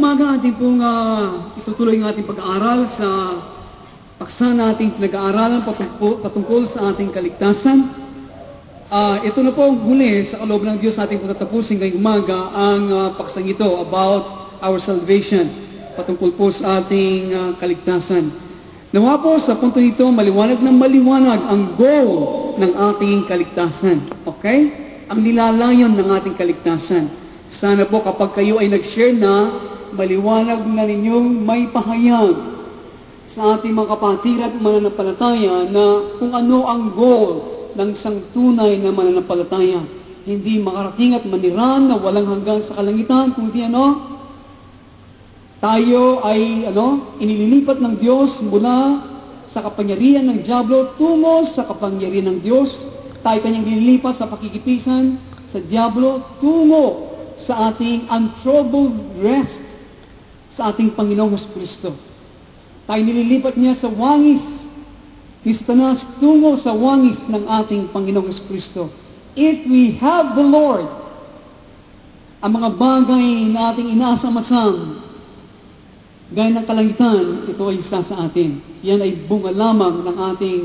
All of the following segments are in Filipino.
umaga ating pong itutuloy ang ating pag-aaral sa paksa nating pinag-aaralan patungkol sa ating kaligtasan. Ito na po ang huli sa kaloob ng Diyos ating patatapusin ngayong umaga ang paksang ito about our salvation, patungkol po sa ating kaligtasan. Nawa po sa punto nito, maliwanag ng maliwanag ang goal ng ating kaligtasan. Okay? Ang nilalayon ng ating kaligtasan. Sana po kapag kayo ay nag-share na, maliwanag na ninyong may pahayag sa ating mga kapatid at mananampalataya na kung ano ang goal ng isang tunay na mananampalataya. Hindi makarating at maniran na walang hanggan sa kalangitan, kundi tayo ay inililipat ng Diyos mula sa kapangyarihan ng diablo tungo sa kapangyarihan ng Diyos. Tayo kanyang inililipat sa pakikipisan sa diablo tungo sa ating untroubled rest sa ating Panginoong Kristo. Tayo nililipat niya sa wangis ni Satanas tungo sa wangis ng ating Panginoong Kristo. If we have the Lord, ang mga bagay na ating inaasam-asam, gaya ng kalangitan, ito ay isa sa atin. Yan ay bunga lamang ng ating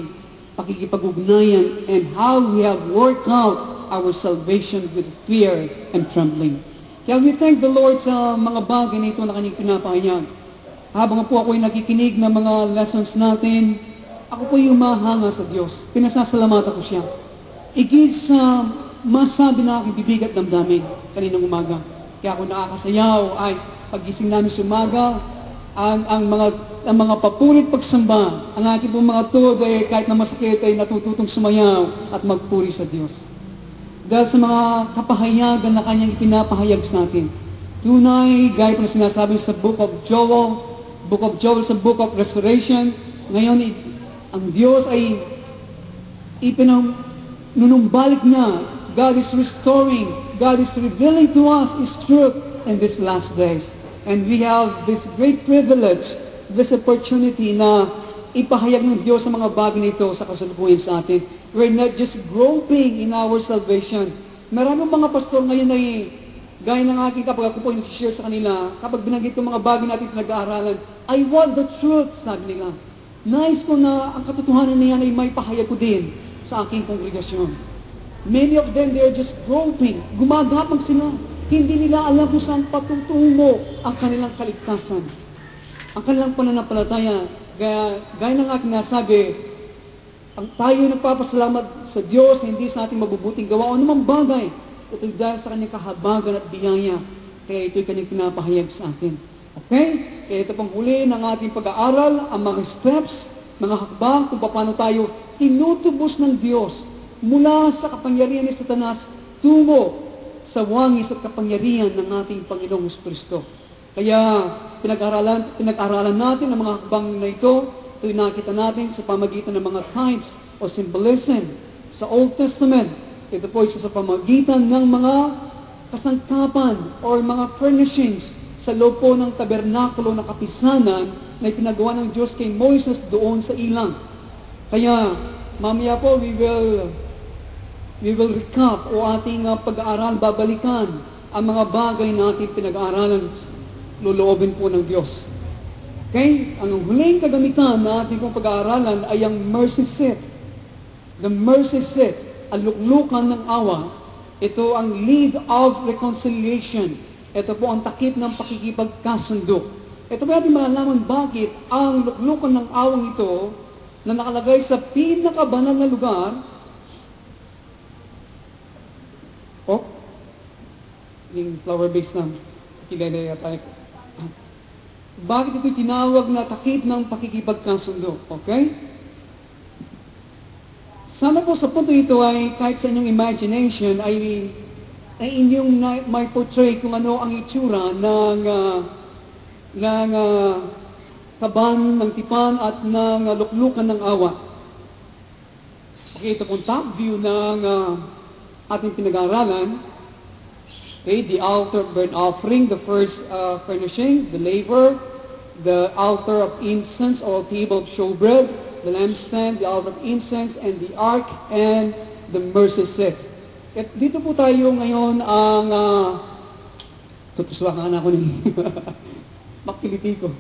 pakikipag-ugnayan and how we have worked out our salvation with fear and trembling. Kaya we thank the Lord sa mga bagay na ito na kanyang pinapahayag. Habang po ako ay nakikinig ng mga lessons natin, ako po ay umahanga sa Diyos. Pinasasalamatan ko siya. Igid sa masabi na aking bibig at damdamin kaninang umaga. Kaya ako nakakasayaw ay pagising namin sa umaga, ang mga papurit pagsamba, ang aking pong mga tuhod ay kahit na masakit ay natututong sumayaw at magpuri sa Diyos. Dahil sa mga kapahayagan na kanyang pinapahayag sa atin. Tunay, gaya po na sinasabi sa Book of Joel sa Book of Restoration, ngayon ang Diyos ay nunumbalik niya. God is restoring, God is revealing to us His truth in these last days. And we have this great privilege, this opportunity na ipahayag ng Diyos sa mga bagay nito sa kasalukuyan sa atin. We're not just groping in our salvation. Maraming mga pastor ngayon ay, gaya ng aking kapag ako po yung share sa kanila, kapag binanggit ko mga bagay natin pinag-aaralan, I want the truth, sabi nila. Nais ko na ang katotohanan na yan ay may pahayag ko din sa aking kongregasyon. Many of them, they are just groping. Gumagapag sila. Hindi nila alam kung saan patutungo ang kanilang kaligtasan. Ang kanilang pananampalataya. Gaya ng aking nasabi, ang tayo nagpapasalamat sa Diyos, hindi sa ating mabubuting gawa o anumang bagay. Ito'y dahil sa kanyang kahabagan at biyaya. Kaya ito'y kanyang pinapahayag sa atin. Okay? Kaya ito pang huli ng ating pag-aaral, ang mga steps, mga hakbang kung paano tayo tinutubos ng Diyos mula sa kapangyarihan ni Satanas tungo sa wangis at kapangyarihan ng ating Panginoong Kristo. Kaya pinag-aralan natin ang mga hakbang na ito. Ito'y nakita natin sa pamagitan ng mga types o symbolism sa Old Testament. Ito po isa sa pamagitan ng mga kasangkapan or mga furnishings sa loob po ng tabernakulo na kapisanan na ipinagawa ng Diyos kay Moises doon sa ilang. Kaya mamaya po we will recap o ating pag-aaral, babalikan ang mga bagay na ating pinag-aaralan, loloobin po ng Diyos. Okay? Ang huling kagamitan na ating pong pag-aaralan ay ang mercy seat. The mercy seat, ang luklukan ng awa. Ito ang lead of reconciliation. Ito po ang takip ng pakikipagkasundo. Ito po natin malalaman bakit ang luklukan ng awang ito na nakalagay sa pinakabanal na lugar. Yung flower base na kilala tayo. Bakit ito tinawag na takip ng pakikipagkasundo? Okay? Sana po sa punto ito ay kahit sa inyong imagination ay inyong may portray kung ano ang itsura ng kaban ng tipan at ng luklukan ng awa. Okay, ito pong top view ng ating pinag-aaralan. Okay, the altar of burnt offering, the first furnishing, the laver, the altar of incense or table of showbread, the lampstand, the altar of incense, and the ark, and the mercy seat. At dito po tayo ngayon ang tutuswakan ako ni makiliti ko.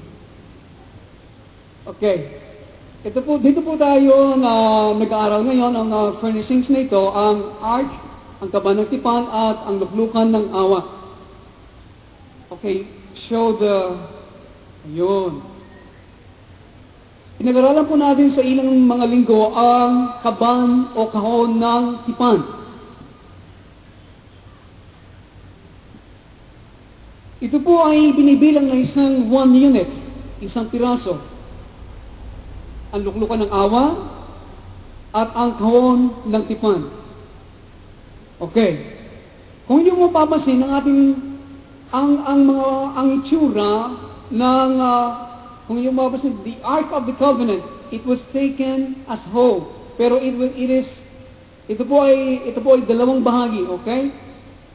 Okay. Dito po tayo na nag-aaral ngayon ang furnishings na ito, ang ark, ang kaban ng tipan, at ang luklukan ng awa. Okay, ayun. Pinag-aralan po natin sa ilang mga linggo ang kaban o kahon ng tipan. Ito po ay binibilang na isang 1 unit, isang piraso. Ang luklukan ng awa at ang kahon ng tipan. Okay. Kung hindi mo mapapansin ang itsura ng kung hindi mo mapapansin, the Ark of the Covenant, it was taken as whole. Pero ito po ay dalawang bahagi, okay?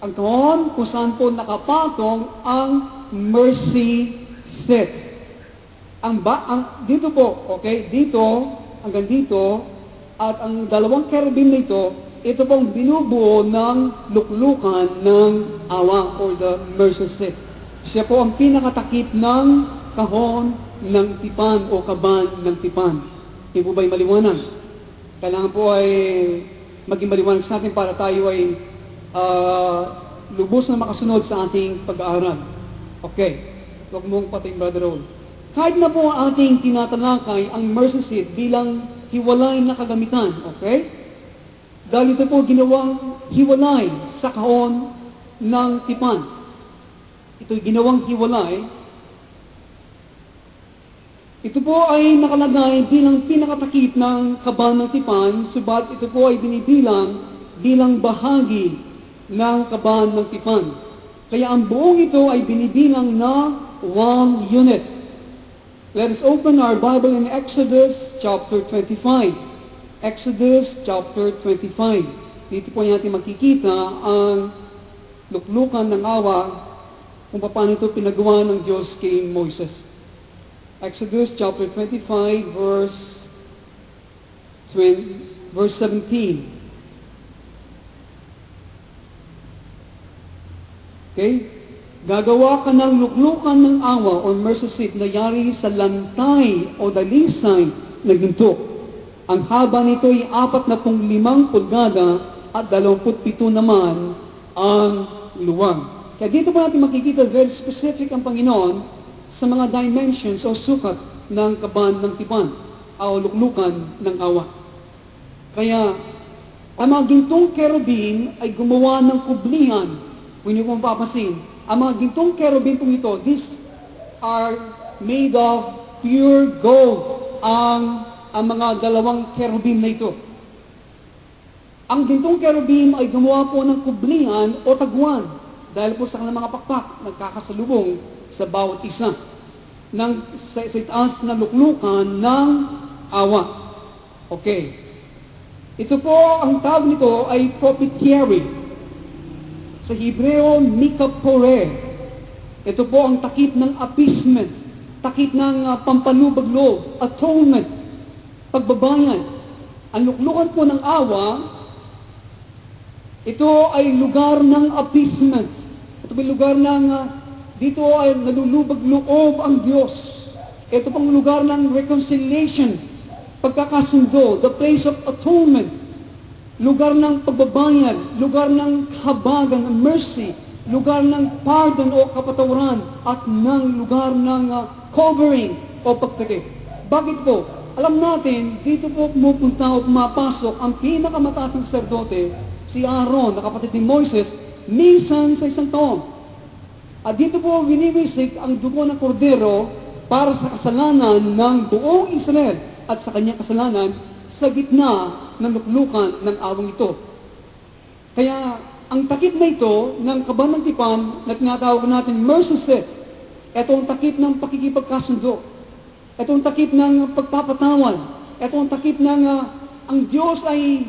Ang kahon kung saan po nakapatong ang mercy seat. Dito po, okay, dito, hanggang dito, at ang dalawang cherubim na ito pong binubuo ng luklukan ng awa or the mercy seat. Siya po ang pinakatakip ng kahon ng tipan o kaban ng tipan. Hindi po ba'y maliwanag? Kailangan po ay maging maliwanag sa atin para tayo ay lubos na makasunod sa ating pag-aaral. Okay. Huwag mong patayin, Brother Raul. Kahit na po ang ating tinatalakay ang mercy seat bilang hiwalay na kagamitan, okay? Dahil ito po ginawang hiwalay sa kahon ng tipan. Ito'y ginawang hiwalay. Ito po ay nakalagay bilang pinakatakip ng kaban ng tipan, subat ito po ay binibilang bilang bahagi ng kaban ng tipan. Kaya ang buong ito ay binibilang na 1 unit. Let us open our Bible in Exodus chapter 25. Exodus chapter 25. Dito po natin makikita ang luklukan ng awa kung paano ito pinagawa ng Diyos kay Moses. Exodus chapter 25 verse 17. Okay? Gagawa ka ng luklukan ng awa o mercy seat na yari sa lantay o dalisay na ginto. Ang haba nito ay 45 pulgada at 27 naman ang luwag. Kaya dito po natin makikita very specific ang Panginoon sa mga dimensions o sukat ng kaban ng tipan o luklukan ng awa. Kaya ang mga gintong cherubim ay gumawa ng kublihan. Kung niyo pong papasin, ang mga gintong cherubim pong ito, these are made of pure gold. Ang mga dalawang cherubim na ito. Ang gintong cherubim ay gumawa po ng kublihan o taguan dahil po sa kanilang mga pakpak nagkakasalubong sa bawat isa sa itaas na luklukan ng awa. Okay. Ito po, ang tawag nito ay propitiary. Sa Hebreo, mikapore. Ito po ang takip ng appeasement, takip ng pampalubag-loob, atonement, pagbabayan. Ang luklukan po ng awa, ito ay lugar ng appeasement. Ito ay lugar ng, dito ay nalulubag-loob ang Diyos. Ito pang lugar ng reconciliation, pagkakasundo, the place of atonement. Lugar ng pagbabayad, lugar ng kahabagan, mercy, lugar ng pardon o kapatawaran, at ng lugar ng covering o pagtakip. Bakit po? Alam natin, dito po pumupunta o pumapasok ang pinakamataas ng sacerdote, si Aaron, na kapatid ni Moises, minsan sa isang taon. At dito po winiwisik ang dugo ng kordero para sa kasalanan ng buong Israel at sa kanyang kasalanan sa gitna ng luklukan ng awang ito. Kaya, ang takip na ito ng kaban ng tipan na tinatawag natin mercy seat, ito ang takip ng pakikipagkasundo. Ito ang takip ng pagpapatawad. Ito ang takip ng ang Diyos ay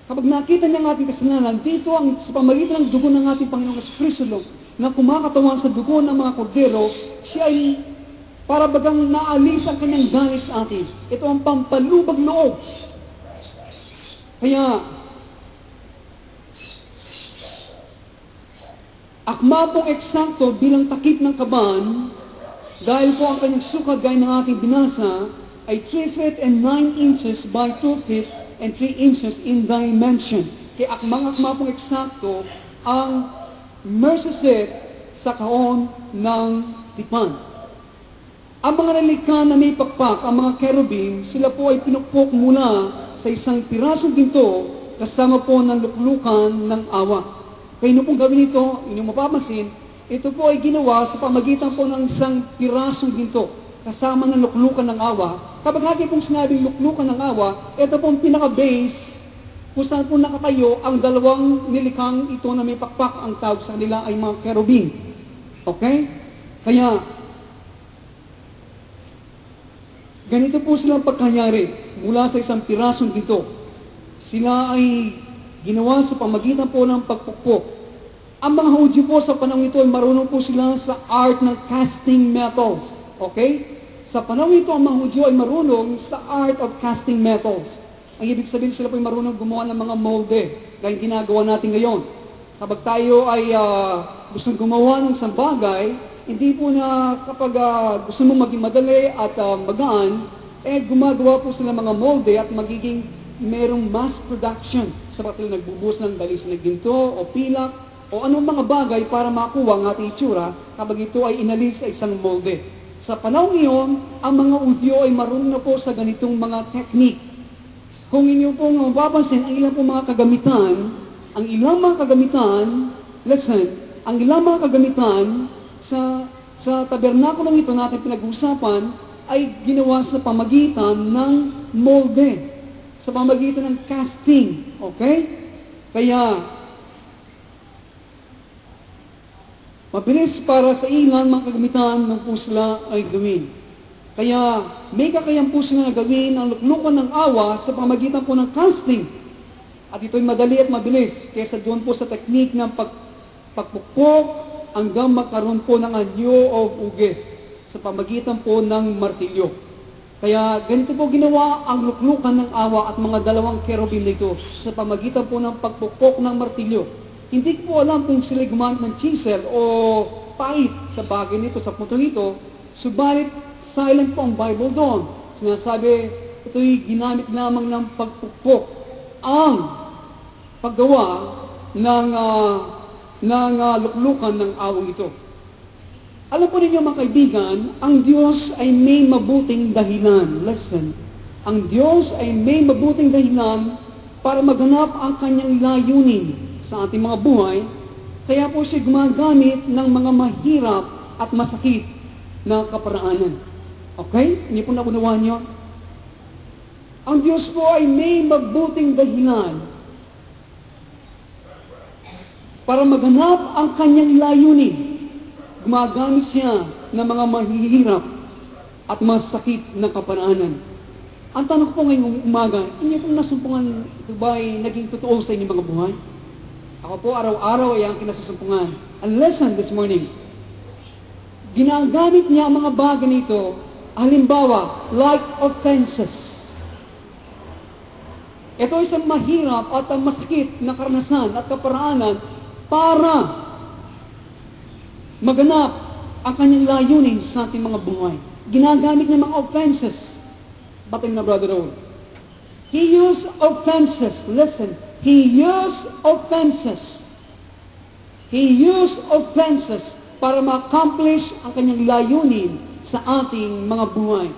kapag nakita niya ang ating kasalanan, dito ang sa pamagitan ng dugo ng ating Panginoong Kristo na kumakatawan sa dugo ng mga kordero, siya ay para bagang naalis ang kanyang galit sa atin. Ito ang pampalubag loob. Kaya, akma pong eksakto bilang takip ng kaban Dahil po ang kanyang sukat, gaya ng ating binasa, ay 3 feet and 9 inches by 2 feet and 3 inches in dimension. Kaya akmang-akma pong eksakto ang mercy seat sa kahon ng tipan. Ang mga nalikha na may pakpak, ang mga cherubim, sila po ay pinukpok mula sa isang pirasong ginto kasama po ng luklukan ng awa. Kaya nung pong gawin ito, inyong mapapansin, ito po ay ginawa sa pamagitan po ng isang pirasong ginto kasama ng luklukan ng awa. Kapag natin pong sinabing luklukan ng awa, ito pong pinaka-base kung saan po nakatayo ang dalawang nilikhang ito na may pakpak. Ang tawag sa kanila ay mga cherubim. Okay? Kaya, ganito po silang pagkanyari mula sa isang pirasong ginto. Sila ay ginawa sa pamagitan po ng pagpukpok. Ang mga Hudyo po sa panahon ito ay marunong po sila sa art ng casting metals. Okay? Sa panahon ito, ang mga Hudyo ay marunong sa art of casting metals. Ang ibig sabihin, sila po ay marunong gumawa ng mga molde, gaya ginagawa natin ngayon. Kapag tayo ay gustong gumawa ng isang bagay, hindi po na kapag gusto mo maging madali at magaan, gumagawa po sila mga molde at magiging merong mass production. Sapat sila nagbubuhos ng dalis na ginto o pilak o anong mga bagay para makuha ang ating itsura kapag ito ay inalis sa isang molde. Sa panahon ngayon, ang mga Hudyo ay marunong na po sa ganitong mga technique. Kung inyo pong mapapansin, ang ilang pong mga kagamitan, ang ilang mga kagamitan sa tabernakulong ito natin pinag-uusapan ay ginawa sa pamagitan ng molde, sa pamagitan ng casting. Okay? Kaya, mabilis para sa ilang mga kagamitan ng pusla ay gawin. Kaya, may kakayan po sila na gawin ang luklukan ng awa sa pamagitan po ng casting. At ito'y madali at mabilis kaysa doon po sa teknik ng pagpukpok hanggang magkaroon po ng anyo o ugis sa pamagitan po ng martilyo. Kaya ganito po ginawa ang luklukan ng awa at mga dalawang cherubim nito sa pamagitan po ng pagpukpok ng martilyo. Hindi ko po alam kung sila gumamit ng chisel o pait sa bagay nito, sa puto nito, subalit silent po ang Bible doon. Sinasabi, ito'y ginamit lamang ng pagpukpok ang paggawa ng luklukan ng awang ito. Alam po ninyo mga kaibigan, ang Diyos ay may mabuting dahilan. Listen, ang Diyos ay may mabuting dahilan para maganap ang kanyang layunin sa ating mga buhay. Kaya po siya gumagamit ng mga mahirap at masakit na kaparaanan. Okay? Hindi po nakunawaan nyo? Ang Diyos po ay may mabuting dahilan para maganap ang kanyang layunin. Gumagamit siya ng mga mahihirap at masakit na kaparaanan. Ang tanong po ngayong umaga, inyo pong nasumpungan ito ba ay naging totoo sa inyong mga buhay? Ako po araw-araw ay ang kinasasumpungan. Ang lesson this morning, ginagamit niya ang mga bagay nito, halimbawa, like offenses. Ito ay isang mahirap at masakit na karanasan at kaparaanan para maganap ang kanyang layunin sa ating mga buhay. Ginagamit niya mga offenses. Bating na Brother Raul. He used offenses. Listen. He used offenses. He used offenses para ma-accomplish ang kanyang layunin sa ating mga buhay.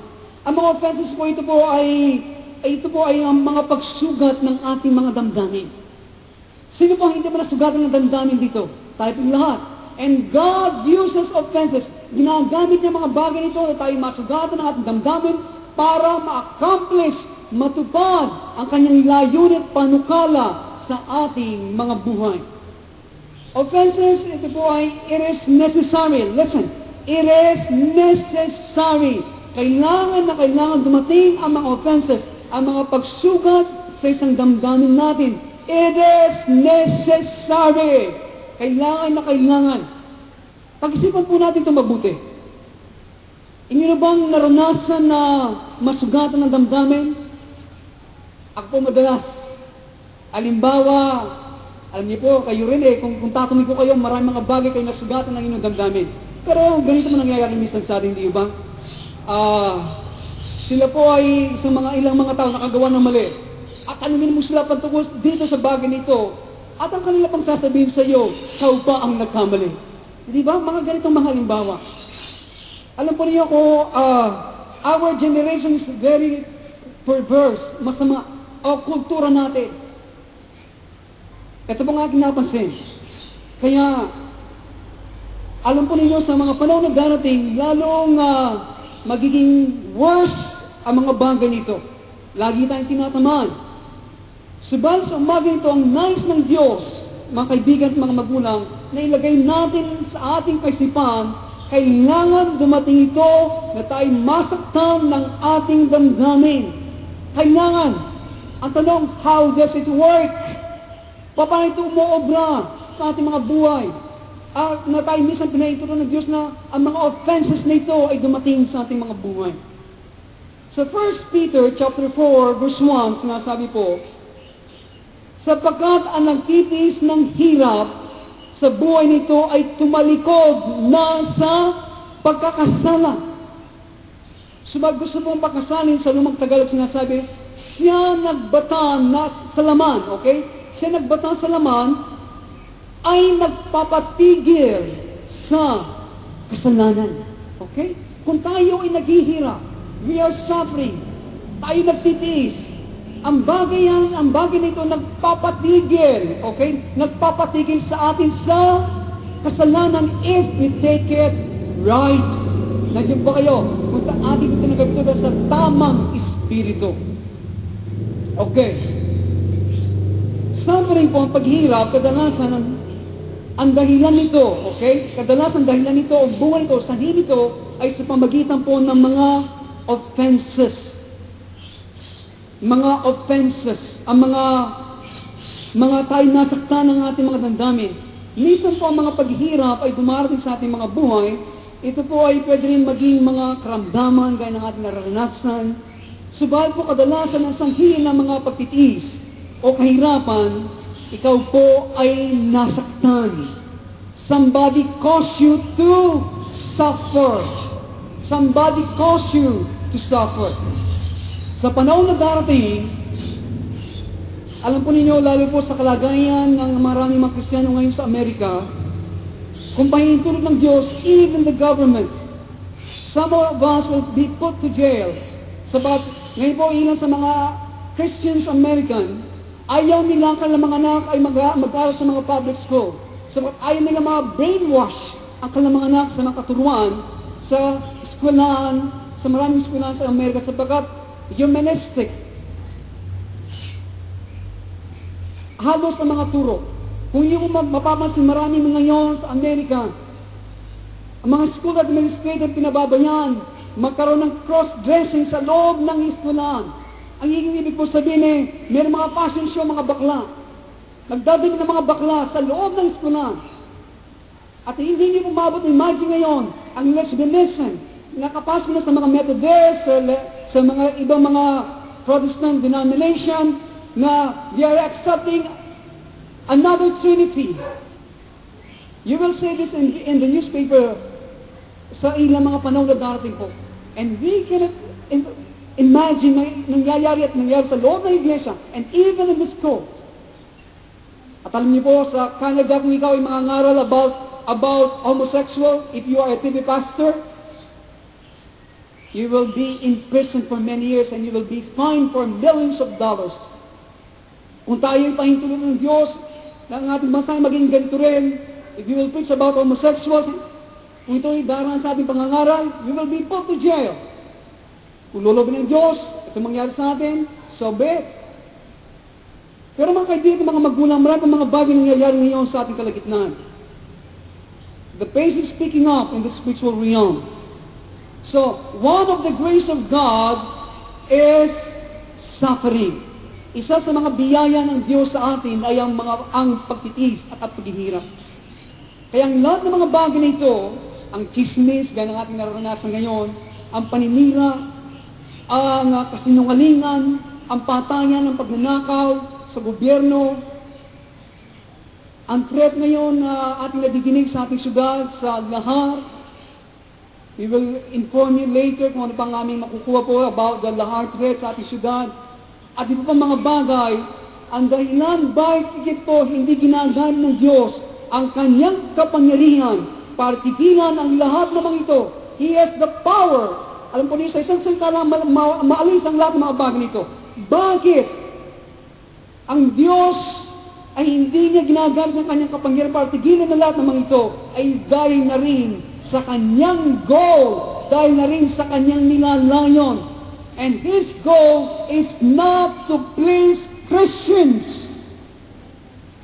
Ang mga offenses po, ito po ay ang mga pagsugat ng ating mga damdamin. Sino po hindi ba nasugatan ng damdamin dito? Tayo pong lahat. And God uses offenses. Ginagamit niya mga bagay ito na tayo masugatan ng ating damdamin para ma-accomplish, matupad ang kanyang layunin at panukala sa ating mga buhay. Offenses, ito po ay, it is necessary. Listen, it is necessary. Kailangan na kailangan dumating ang mga offenses, ang mga pagsugat sa isang damdamin natin. It is necessary. Kailangan na kailangan. Pag-isipan po natin ito mabuti. Inyo na bang naranasan na masugatan ng damdamin? Ako po madalas. Halimbawa, alam niyo po, kayo rin kung tatanungin ko kayo, maraming mga bagay kayo nasugatan ng inyong damdamin. Pero ganito man nangyayari minsan sa atin, di ba? Sila po ay ilang mga tao nakagawa ng mali. At tanungin mo sila patungkol dito sa bagay nito. At ang kanila pang sasabihin sa iyo, ikaw pa ang nagkamali. Di ba? Mga ganitong mga halimbawa. Alam po niyo ko, our generation is very perverse, masama, o kultura natin. Ito po nga aking napansin. Kaya, alam po ninyo sa mga panahon na darating, lalong magiging worse ang mga bagay nito. Lagi tayong tinatamaan. Subalit sa umaga ito, ang nais ng Diyos, mga kaibigan at mga magulang, na ilagay natin sa ating kaisipan, kailangan dumating ito na tayo masaktan ng ating damdamin. Kailangan. Ang tanong, how does it work? Paano ito umuobra sa ating mga buhay? Na tayo minsan pinaituro ng Diyos na ang mga offenses na ito ay dumating sa ating mga buhay. Sa 1 Peter chapter 4, verse 1, sinasabi po, sapagkat ang nagtitiis ng hirap sa buhay nito ay tumalikod na sa pagkakasala. Subag gusto pong pagkasalin sa lumang Tagalog sinasabi, siya nagbata na sa laman, okay? Siya nagbata sa laman ay nagpapatigil sa kasalanan. Okay? Kung tayo ay naghihirap, we are suffering, tayo nagtitiis, ang bagay nito nagpapatigil, okay? Nagpapatigil sa atin sa kasalanan if we take it right. Nandiyan ba kayo? Kung atin ito nagagtuda sa tamang espiritu. Okay. Suffering po ang paghirap, kadalasan ang dahilan nito, okay? Kadalasan dahilan nito, o bunga nito, sanhi nito, ay sa pamagitan po ng mga offenses. Mga offenses, ang mga tayo nasaktan ng ating mga damdamin. Minsan po ang mga paghihirap ay dumarating sa ating mga buhay. Ito po ay pwede rin maging mga karamdaman gaya ng ating naranasan. Subalit po kadalasan ang sanghi ng mga pagtitiis o kahirapan, ikaw po ay nasaktan. Somebody caused you to suffer. Somebody caused you to suffer. Sa panahon na darating, alam po ninyo, lalo po sa kalagayan ng maraming mga Kristiyano ngayon sa Amerika, kung pahintulot ng Diyos, even the government, some of us will be put to jail. Sabat, ngayon po ilan sa mga Christians American, ayaw nila ang kanilang mga anak ay mag-aral sa mga public school. Sabat, ayaw nila mga brainwash ang kanilang mga anak sa mga katuruan, sa eskwelahan, sa maraming eskwelahan sa Amerika, sabagat humanistic. Halos ang mga turo. Kung yung mapapansin marami ngayon sa Amerika, ang mga school administrator pinababayan, magkaroon ng cross-dressing sa loob ng eskwelahan. Ang ibig po sabihin may mga fashion show, mga bakla. Nagdadali ng mga bakla sa loob ng eskwelahan. At hindi niyo umabot, imagine ngayon, ang lesbianism, nakapasok na sa mga Methodist, sa mga ibang mga Protestant denomination, na they are accepting another Trinity. You will see this in the newspaper sa ilang mga panahon na darating po. And we cannot imagine na nangyayari sa loob ng iglesia, and even in the school. At alam niyo po, sa Canada, kung ikaw ay mangangaral about homosexual, if you are a TV pastor, you will be in prison for many years and you will be fined for millions of dollars. Kung tayo ay pahintulot ng Diyos, na ang ating bansa ay maging ganito rin, if you will preach about homosexuals, kung ito ay darang sa ating pangangaral, you will be put to jail. Kung lulobin ng Diyos, ito mangyari sa atin, so be it. Pero mga kaibigan, mga magulang, maraming mga bagay nangyayari ngayon sa ating kalagitnaan. The pace is picking up in the spiritual realm. So, one of the grace of God is suffering. Isa sa mga biyaya ng Diyos sa atin ay ang pagtitiis at paghihirap. Kaya ang lahat ng mga bagay na ito, ang chismis, gaya ng ating naranasan ngayon, ang paninira, ang kasinungalingan, ang patayan, ang pagnanakaw sa gobyerno, ang threat ngayon na ating nadidinig sa ating syudad, sa lahar, We will inform you later kung ano pang aming makukuha po about the Lahar threat sa ating syudad. At iba pang mga bagay, ang dahilan bakit po hindi ginagamit ng Diyos ang kanyang kapangyarihan para tigilan ang lahat ng mga ito. He has the power. Alam po niyo, sa isang salita lang, maalis ang lahat ng mga bagay nito. Bakit ang Diyos ay hindi niya ginagamit ng kanyang kapangyarihan para tigilan ang lahat ng mga ito? Ay dahil na rin sa kanyang goal, dahil na rin sa kanyang nilalayon. And His goal is not to please Christians.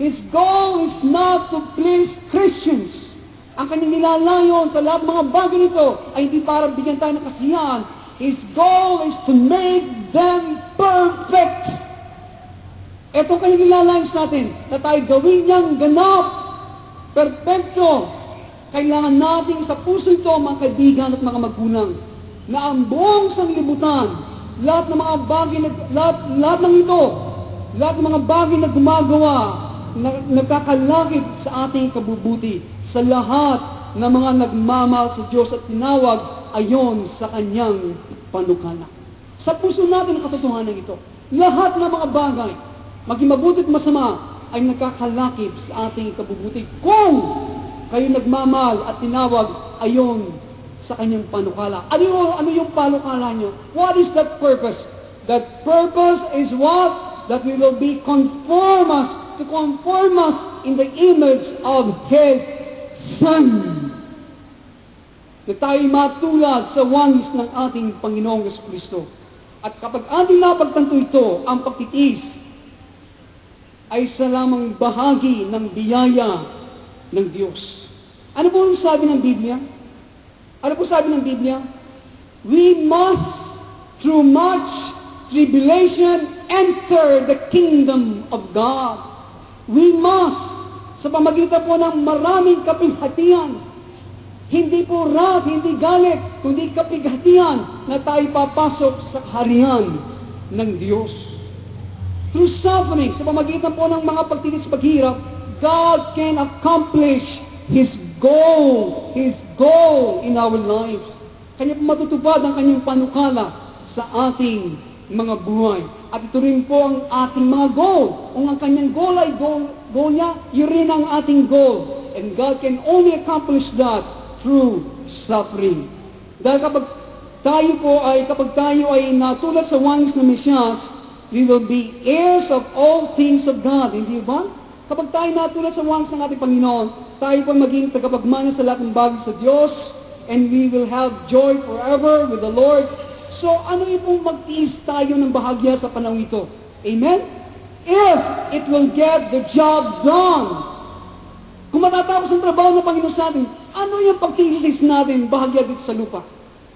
His goal is not to please Christians. Ang kanyang nilalayon sa lahat ng mga bagay nito ay hindi para bigyan tayo ng kasiyahan. His goal is to make them perfect. Ito kanyang nilalayon sa atin, na tayo gawin niyang ganap, perfecto. Kailangan natin sa puso ito, mga kaibigan at mga magulang, na ang buong sanglibutan, lahat ng mga bagay, lahat ng ito, lahat ng mga bagay na gumagawa, nagkakalakip sa ating kabubuti, sa lahat ng mga nagmamahal sa Diyos at tinawag ayon sa kanyang panukala. Sa puso natin ang katotohanan ito. Lahat ng mga bagay, maging mabuti at masama, ay nagkakalakip sa ating kabubuti kung kayo nagmamahal at tinawag ayon sa kanyang panukala. Ano yung panukala nyo? What is that purpose? That purpose is what? That we will be conform us in the image of His Son. Na tayo matulad sa wangis ng ating Panginoong Jesucristo. At kapag ating napagtanto ito, ang pagtitiis ay sa lamang bahagi ng biyaya ng Diyos. Ano po ang sabi ng Biblia? Ano po sabi ng Biblia? We must, through much tribulation, enter the kingdom of God. We must, sa pamagitan po ng maraming kapighatian, hindi po wrath, hindi galit, kundi kapighatian na tayo papasok sa harian ng Diyos. Through suffering, sa pamagitan po ng mga pagtitis paghirap, God can accomplish His goal in our lives. Kanya po matutupad ang kanyang panukala sa ating mga buhay. At ito rin po ang ating mga goal. Kung ang kanyang goal ay goal niya, yun rin ang ating goal. And God can only accomplish that through suffering. Dahil kapag tayo ay natulad sa wangis ng Mesiyas, we will be heirs of all things of God. Hindi ba? Kapag tayo natulad sa wangis ng ating Panginoon, tayo po maging tagapagmana sa lahat ng bagay sa Diyos, and we will have joy forever with the Lord. So, ano yung pong magtiis tayo ng bahagya sa panahon ito? Amen? If it will get the job done. Kung matatapos ang trabaho ng Panginoon sa atin, ano yung pagtiis natin bahagya dito sa lupa?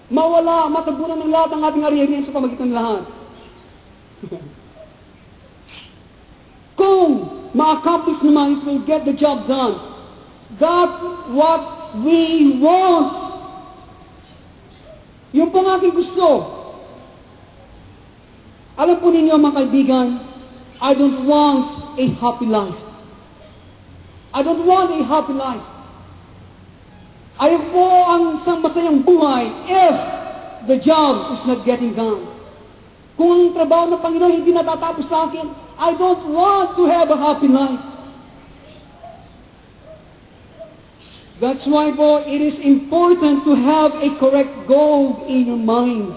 Mawala, matabunan ng lahat ng ating ari-arian sa pamagitan ng lahat. Kung ma-accomplish naman, it will get the job done. That's what we want. Yung pong aking gusto. Alam po ninyo mga kaibigan, I don't want a happy life. I don't want a happy life. Ayaw po ang isang masayang buhay if the job is not getting done. Kung ang trabaho ng Panginoon hindi natatapos sa akin, I don't want to have a happy life. That's why po, it is important to have a correct goal in your mind.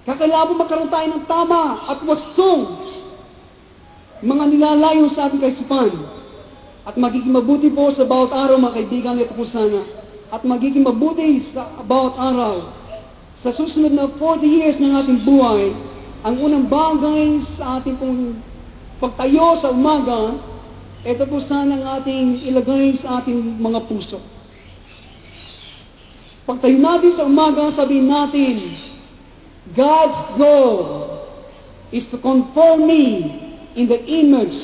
Kakailangan po magkaroon tayo ng tama at wasong mga nilalayo sa ating kaisipan. At magiging mabuti po sa bawat araw, mga kaibigan, ito po sana. At magiging mabuti sa bawat araw. Sa susunod na 40 years ng ating buhay, ang unang bagay sa ating pong pagtayo sa umaga, ito po sana ang ating ilagay sa ating mga puso. Pagtayo natin sa umaga, sabihin natin, God's goal is to conform me in the image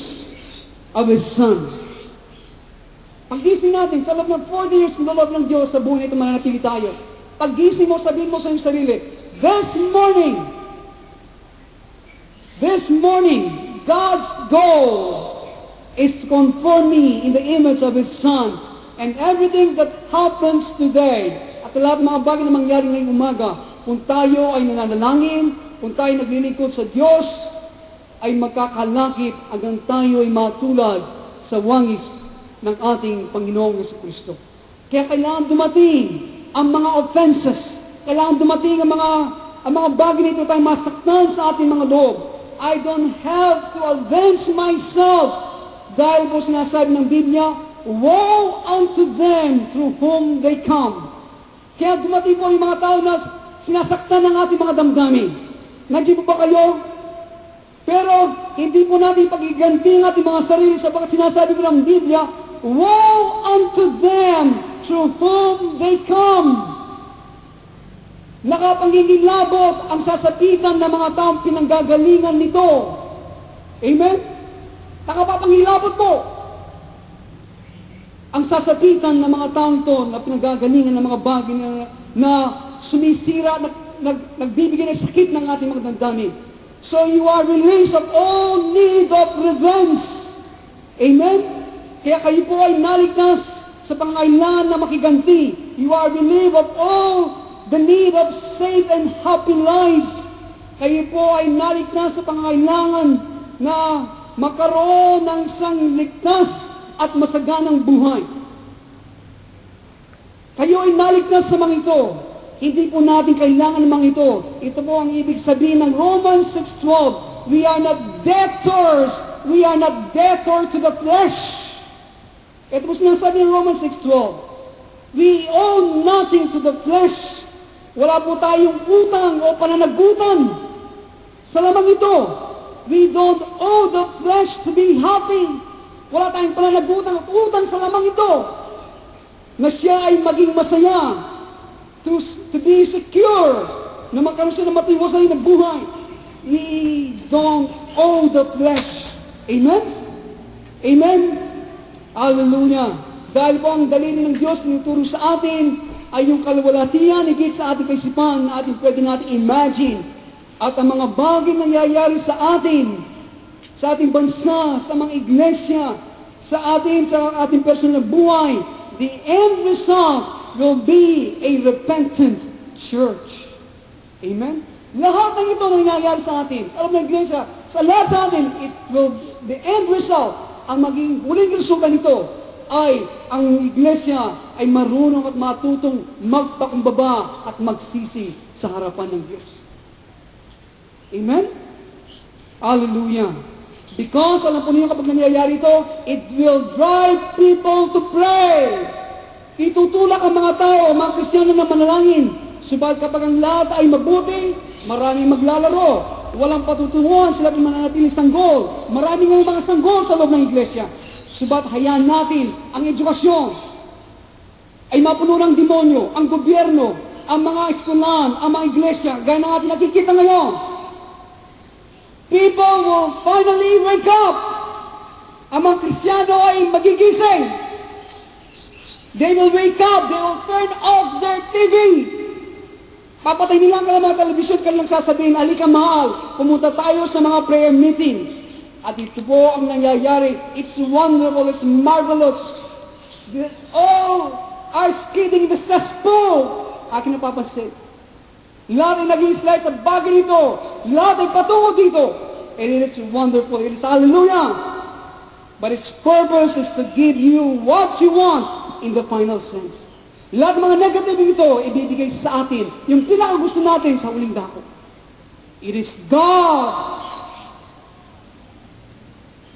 of His Son. Paggising natin, sa loob ng 40 years ng loob ng Diyos, sa buhay nito mananatili tayo. Paggising mo, sabihin mo sa iyong sarili, This morning, God's goal is to conform me in the image of His Son. And everything that happens today, at At lahat ng mga bagay na mangyari ngayong umaga, kung tayo ay nananalangin, kung tayo naglilingkod sa Diyos, ay magkakalakip hanggang tayo ay matulad sa wangis ng ating Panginoong Jesucristo. Kaya kailangan dumating ang mga offenses, kailangan dumating ang mga bagay na ito tayo masaktan sa ating mga loob. I don't have to avenge myself. Dahil po sinasabi ng Biblia, woe unto them through whom they come. Kaya dumating po yung mga tao na sinasaktan ng ating mga damdamin. Nandiyan po ba kayo? Pero hindi po natin pagiganti ang ating mga sarili sapagkat sinasabi ko ng Biblia, woe unto them through whom they come. Nakapangingilabot ang sasapitan ng mga taong pinanggagalingan nito. Amen? Nakapapangilabot po ang sasapitan ng mga taong to na pinanggagalingan ng mga bagay na sumisira, nagbibigay ng sakit ng ating mga damdamin. So you are released of all need of revenge. Amen? Kaya kayo po ay naligtas sa pangailangan na makiganti. You are relieved of all the need of safe and happy life. Kayo po ay naligtas sa pangailangan na makaroon ng isang ligtas at masaganang buhay. Kayo ay naligtas sa mga ito. Hindi po natin kailangan ng mga ito. Ito po ang ibig sabihin ng Romans 6:12. We are not debtors. We are not debtor to the flesh. Ito po sinasabi ng Romans 6:12. We owe nothing to the flesh. Wala po tayong utang o pananagutan sa lamang ito. We don't owe the flesh to be happy. Wala tayong pananagutan at utang sa lamang ito na siya ay maging masaya, to be secure, na magkaroon siya ng matiwasay na buhay. We don't owe the flesh. Amen? Amen? Hallelujah. Dahil po ang dalili ng Diyos na ituro sa atin ay yung kalwalhatian, higit sa ating kaisipan na ating pwede natin imagine. At ang mga bagay nangyayari sa ating bansa, sa mga iglesia, sa ating personal buhay, the end result will be a repentant church. Amen? Lahat ng ito nangyayari sa atin, sa loob ng iglesia, sa lahat sa atin, the end result, ang maging huling resulta nito, ay ang iglesia ay marunong at matutong magpakumbaba at magsisi sa harapan ng Diyos. Amen? Hallelujah. Because, alam po niyo kapag nangyayari ito, it will drive people to pray. Itutulak ang mga tao, mga Kristiyano na manalangin. Subalit kapag ang lahat ay mabuti, maraming maglalaro. Walang patutunguhan, sila mananatili sanggol. Maraming mga sanggol sa loob ng iglesia. Subalit hayaan natin ang edukasyon ay mapuno ng demonyo, ang gobyerno, ang mga eskwelahan, ang mga iglesia, gaya na ating nakikita ngayon. People will finally wake up. Ang mga Kristiyano ay magigising. They will wake up. They will turn off their TV. Papatay nila ang mga television, kanilang sasabihin, alika mahal, pumunta tayo sa mga prayer meeting. At ito po ang nangyayari. It's wonderful, it's marvelous. All are skidding the cesspool. Akin napapansin. Lahat ay naging slide sa bagay nito. Lahat ay patungo dito. And it's wonderful. It is hallelujah. But its purpose is to give you what you want in the final sense. Lahat ng mga negative ito, ibibigay sa atin yung pinakagusto natin sa huling dako. It is God.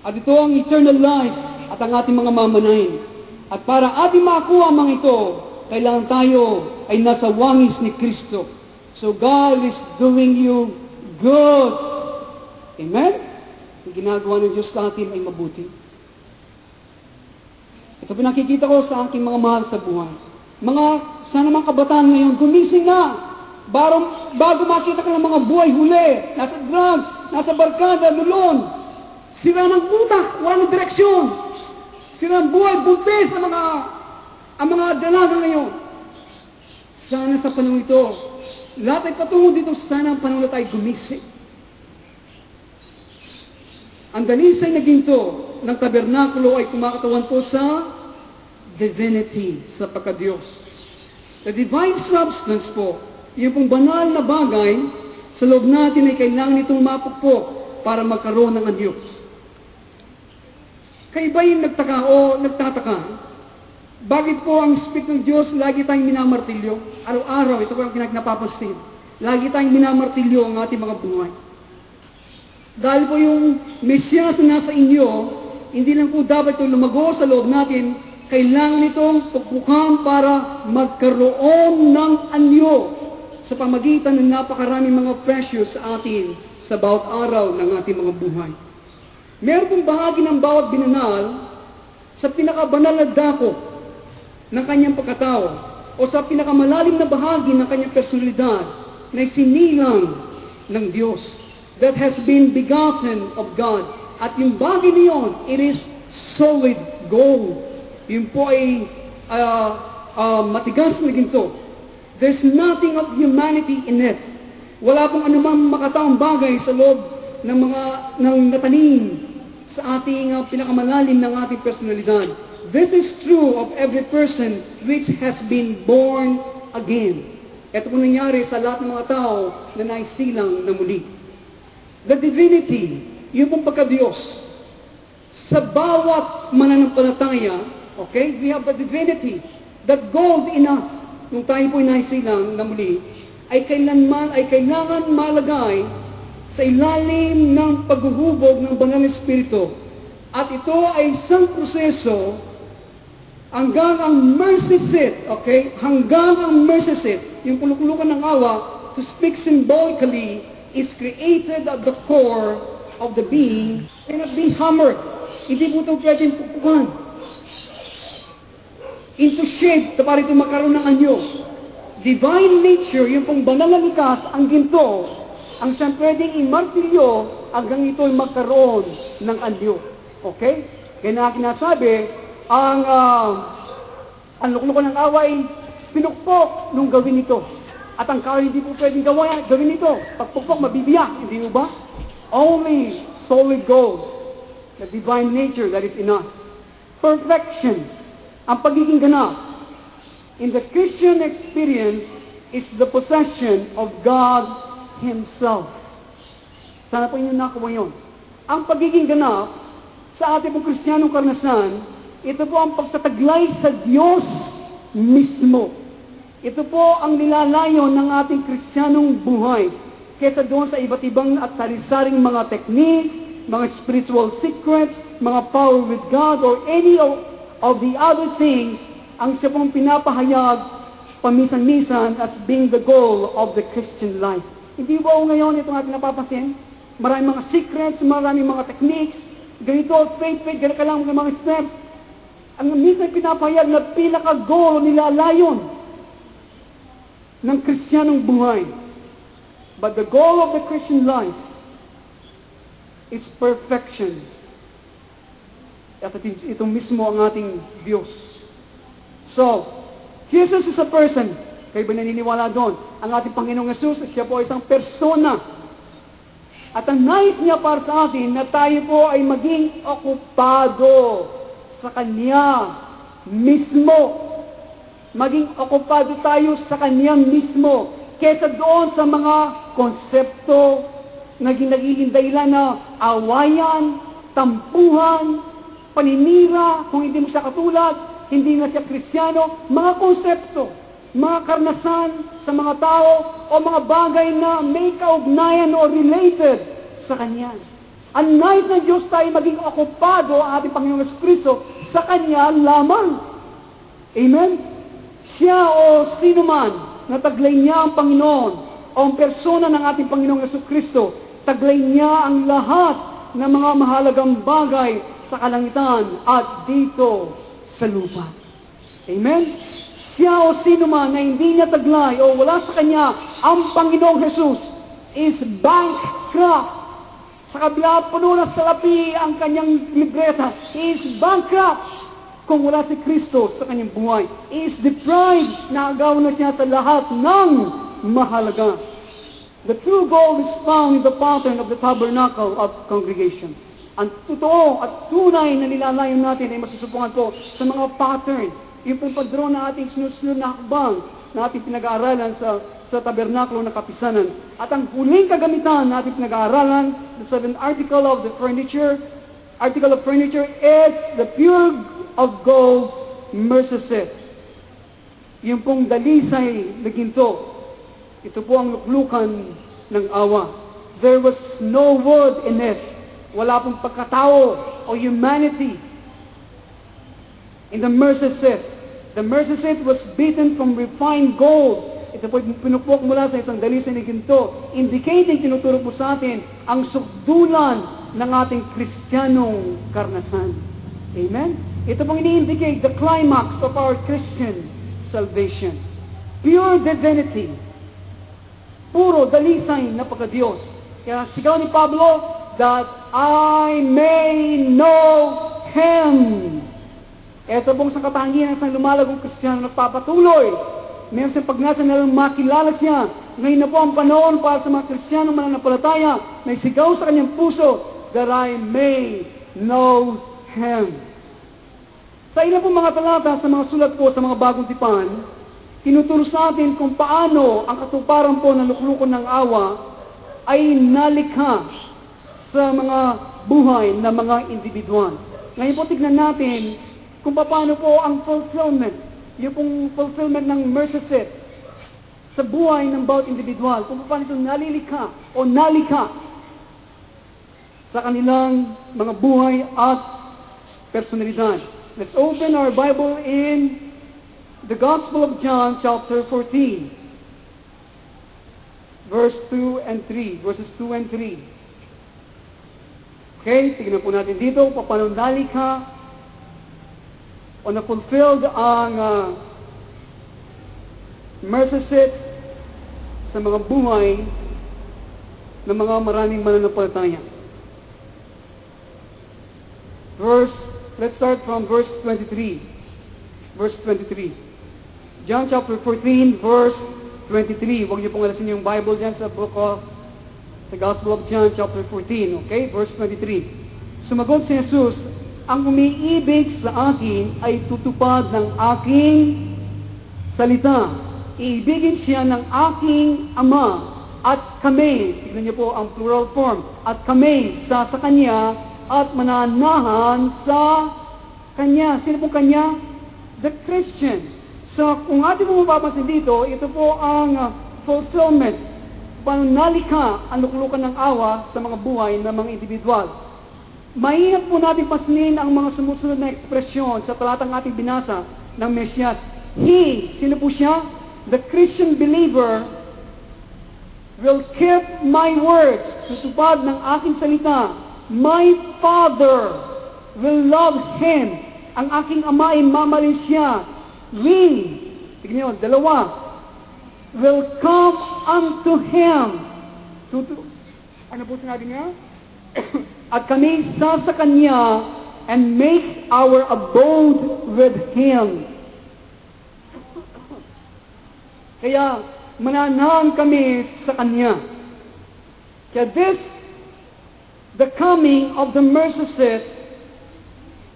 At ito ang eternal life at ang ating mga mamanahin. At para ating makuha ang mga ito, kailangan tayo ay nasa wangis ni Kristo. So God is doing you good. Amen? Ang ginagawa ng Diyos sa atin ay mabuti. Ito pinakikita ko sa aking mga mahal sa buhay. Sana mga kabataan ngayon, gumising na. Bago makita ka ng mga buhay huli, nasa drugs, nasa barkada, lulon. Sira ng utak, wala ng direksyon. Sira ng buhay, buntis ang mga dalaga ngayon. Sana sa panahon ito, lahat ay patungo dito, sana ang panahon na tayo gumising. Ang dalisay na ginto ng tabernakulo ay kumakatawan po sa divinity, sa pagka-Diyos. The divine substance po, yung pong banal na bagay, sa loob natin ay kailangan itong mapukpok para magkaroon ng anyo. Kayo ba yung nagtaka o nagtataka? Bakit po ang Spirit ng Diyos lagi tayong minamartilyo? Araw-araw, ito po ang napapansin. Lagi tayong minamartilyo ang ating mga buhay. Dahil po yung Mesiyas na nasa inyo, hindi lang po dapat itong lumago sa loob natin, kailangan itong pukpukan para magkaroon ng anyo sa pamagitan ng napakaraming mga precious sa atin sa bawat araw ng ating mga buhay. Meron pong bahagi ng bawat binanal sa pinakabanal na dako ng kanyang pagkatao o sa pinakamalalim na bahagi ng kanyang personalidad na sinilang ng Diyos that has been begotten of God. At yung bagay niyon, it is solid gold. Yun po ay matigas na ginto. There's nothing of humanity in it. Wala pong anumang makataong bagay sa loob ng natanim sa ating pinakamalalim ng ating personalidad. This is true of every person which has been born again. Ito po nangyari sa lahat ng mga tao na naisilang na muli. The divinity, yung pong pagka-Diyos, sa bawat mananampalataya, okay, we have the divinity, that gold in us, nung tayo po naisilang na muli, ay kailangan malagay sa ilalim ng paghuhubog ng Banal na Espiritu. At ito ay isang proseso hanggang ang mercy seat, okay? Hanggang ang mercy seat, yung pulukulukan ng awa, to speak symbolically, is created at the core of the being, cannot be hammered. Hindi po ito pwedeng pupukan into shape para ito magkaroon ng anyo. Divine nature, yung pong banal na likas, ang ginto, ang siyang pwedeng imartilyo hanggang ito ay magkaroon ng anyo. Okay? Kaya na kinasabi, ang luklukan ng away, pinukpok nung gawin ito. At ang kahoy hindi po pwedeng gawin ito. Pagpukpok, mabibiyak. Hindi mo ba? Only solid gold. The divine nature that is in us. Perfection. Ang pagiging ganap in the Christian experience is the possession of God Himself. Sana po inyo nakuha yun. Ang pagiging ganap sa ating pong Kristiyanong karanasan, ito po ang pagtataglay sa Diyos mismo. Ito po ang nilalayo ng ating Kristiyanong buhay kesa doon sa iba't ibang at sari-saring mga techniques, mga spiritual secrets, mga power with God, or any of the other things ang siya pong pinapahayag paminsan-minsan as being the goal of the Christian life. Hindi ba ngayon itong ating napapansin? Maraming mga secrets, maraming mga techniques, ganito, faith, ganito ka lang mga steps. Ang minsan pinapahayag na pinaka-goal o nilalayon ng Kristiyanong buhay. But the goal of the Christian life is perfection. At ito mismo ang ating Diyos. So, Jesus is a person. Kayo ba naniniwala doon? Ang ating Panginoong Jesus, siya po isang persona. At ang nais niya para sa atin na tayo po ay maging okupado sa Kanya mismo. Maging okupado tayo sa Kanya mismo kesa doon sa mga konsepto na nagiging dahilan na awayan, tampuhan, paninira, kung hindi mo siya katulad, hindi na siya Kristiyano, mga konsepto, mga karanasan sa mga tao o mga bagay na may kaugnayan o related sa Kanya. Ang nais ng Diyos tayo maging okupado ang ating Panginoong Kristo sa Kanya lamang. Amen? Siya o sino man na taglay niya ang Panginoon o ang persona ng ating Panginoong Kristo, taglay niya ang lahat ng mga mahalagang bagay sa kalangitan at dito sa lupa. Amen? Siya o sino man na hindi niya taglay o wala sa Kanya ang Panginoong Jesus is bankrupt. Sa kabila puno na salapi ang kanyang libreta, he is bankrupt kung wala si Kristo sa kanyang buhay. He is deprived, naagaw na siya sa lahat ng mahalaga. The true gold is found in the pattern of the tabernacle of congregation. Ang totoo at tunay na nilalayon natin ay masusupungan po sa mga pattern. Yung pong pag-draw na ating sinusunod na hakbang na ating pinag-aaralan sa tabernakulo ng kapisanan. At ang huling kagamitan na ating pinag-aaralan, the seventh article of furniture is the pure of gold mercy seat. Yung pong dalisay na ginto, ito po ang luklukan ng awa. There was no word in it. Wala pong pagkatao o humanity in the mercy seat. The mercy seat was beaten from refined gold. Ito po pinupok mula sa isang dalisay na ginto, indicating, tinuturo po sa atin, ang sukdulan ng ating Kristiyanong karanasan. Amen? Ito pong ini-indicate the climax of our Christian salvation. Pure divinity. Puro dalisay na pagka-Diyos. Kaya sigaw ni Pablo, that I may know Him. Ito pong sa katangian ng isang lumalagong Kristiyano nagpapatuloy. Meron siyang pagnasa na makilala siya. Ngayon na po ang panahon para sa mga Kristiyano mananampalataya na sigaw sa kanyang puso, that I may know Him. Sa ilang pong mga talata sa mga sulat po sa mga bagong tipan, tinuturo sa atin kung paano ang katuparan po ng luklukon ng awa ay nalikha sa mga buhay ng mga individual. Ngayon po tignan natin kung paano po ang fulfillment, yung pong fulfillment ng mercy seat sa buhay ng bawat individual, kung paano ito nalilikha o nalikha sa kanilang mga buhay at personalidad. Let's open our Bible in the Gospel of John, chapter 14, verse 2 and 3, verses 2 and 3. Okay, tignan po natin dito, paano nalikha o na-fulfilled ang mercy seat sa mga buhay ng mga maraming mananampalataya. Let's start from verse 23. Verse 23. John chapter 14, verse 23. Huwag niyo pong alasin yung Bible dyan sa Gospel of John chapter 14. Okay? Verse 23. Sumagot si Jesus, ang umiibig sa akin ay tutupad ng aking salita. Iibigin siya ng aking Ama at kami, tignan niyo po ang plural form, at kami sa Kanya at mananahan sa Kanya. Sino po Kanya? The Christian. So, kung ating po mapapansin dito, ito po ang fulfillment, panalika ang luklukan ng awa sa mga buhay ng mga individual. Maingat po natin paslin ang mga sumusunod na ekspresyon sa talatang ating binasa ng Mesyas. He, sino po siya? The Christian believer will keep my words, tutupad ng aking salita. My Father will love Him. Ang aking Ama ay mamahalin siya. We, tignan nyo, dalawa, will come unto Him. Ano po sinabi niya? At kami sa Kanya and make our abode with Him. Kaya, mananahan kami sa Kanya. Kaya the coming of the mercy seat,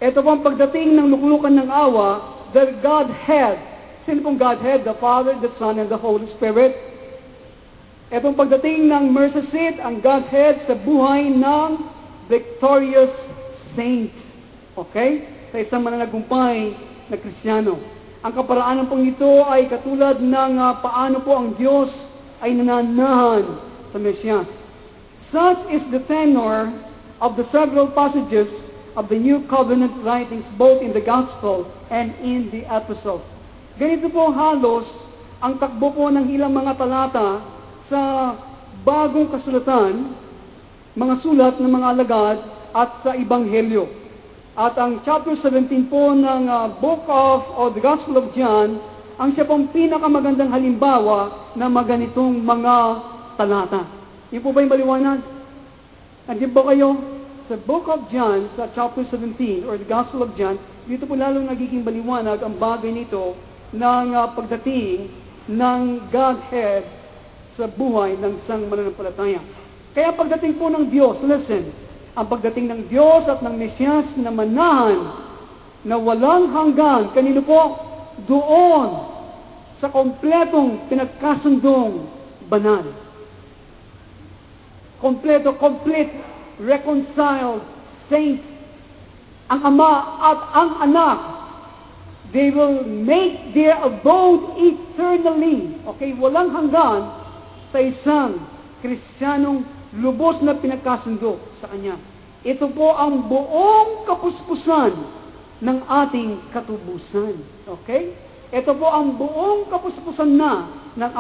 ito pong pagdating ng luklukan ng awa, the Godhead. Sino pong Godhead? The Father, the Son, and the Holy Spirit. Itong pagdating ng mercy seat, ang Godhead sa buhay ng victorious saint. Okay? Sa isang mananagumpay na Kristiyano. Ang kaparaanan pong ito ay katulad ng paano po ang Diyos ay nananahan sa Mesyas. Such is the tenor of the several passages of the New Covenant writings both in the Gospel and in the Epistles. Ganito po halos ang takbo po ng ilang mga talata sa bagong kasulatan, mga sulat ng mga alagad at sa Ebanghelyo. At ang chapter 17 po ng book of the Gospel of John, ang siya pong pinakamagandang halimbawa na maganitong mga talata. Yun po ba yung maliwanag? Andiyan po kayo sa book of John, sa chapter 17, or the Gospel of John, dito po lalong nagiging maliwanag ang bagay nito ng pagdating ng Godhead sa buhay ng isang mananampalataya. Kaya pagdating po ng Diyos, listen, ang pagdating ng Diyos at ng Mesyas na manahan na walang hanggan, kanino po? Doon sa kompletong pinagkasundong banal. Complete, reconciled, saint, ang Ama at ang Anak, they will make their abode eternally. Okay, walang hanggan sa isang Kristiyanong lubos na pinagkasundo sa Kanya. Ito po ang buong kapuspusan ng ating katubusan. Okay? Ito po ang buong kapuspusan na ng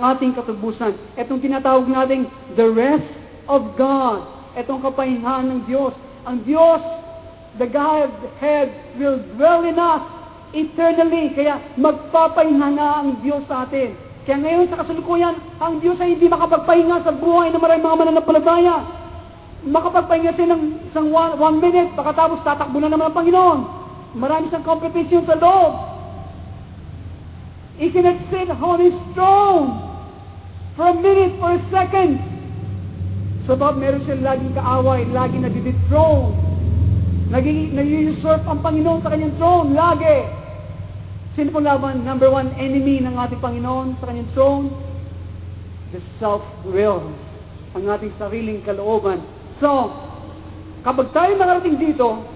ating katubusan. Itong tinatawag nating the rest of God. Itong kapahingahan ng Diyos. Ang Diyos, the Godhead, will dwell in us eternally. Kaya magpapahinga na ang Diyos sa atin. Kaya ngayon sa kasalukuyan, ang Diyos ay hindi makapagpahinga sa buhay ng maraming mga mananampalataya. Makapagpahinga siya ng isang 1 minute, pagkatapos tatakbo na naman ang Panginoon. Marami siyang competition sa loob. He cannot sit on His throne for a minute or a second. Sabab meron siyang laging kaaway, laging nadidethrone. Nag-usurp ang Panginoon sa kanyang throne, lagi. Sino pong laban? Number 1 enemy ng ating Panginoon sa kanyang throne? The self-will. Ang ating sariling kalooban. So, kapag tayo nakarating dito,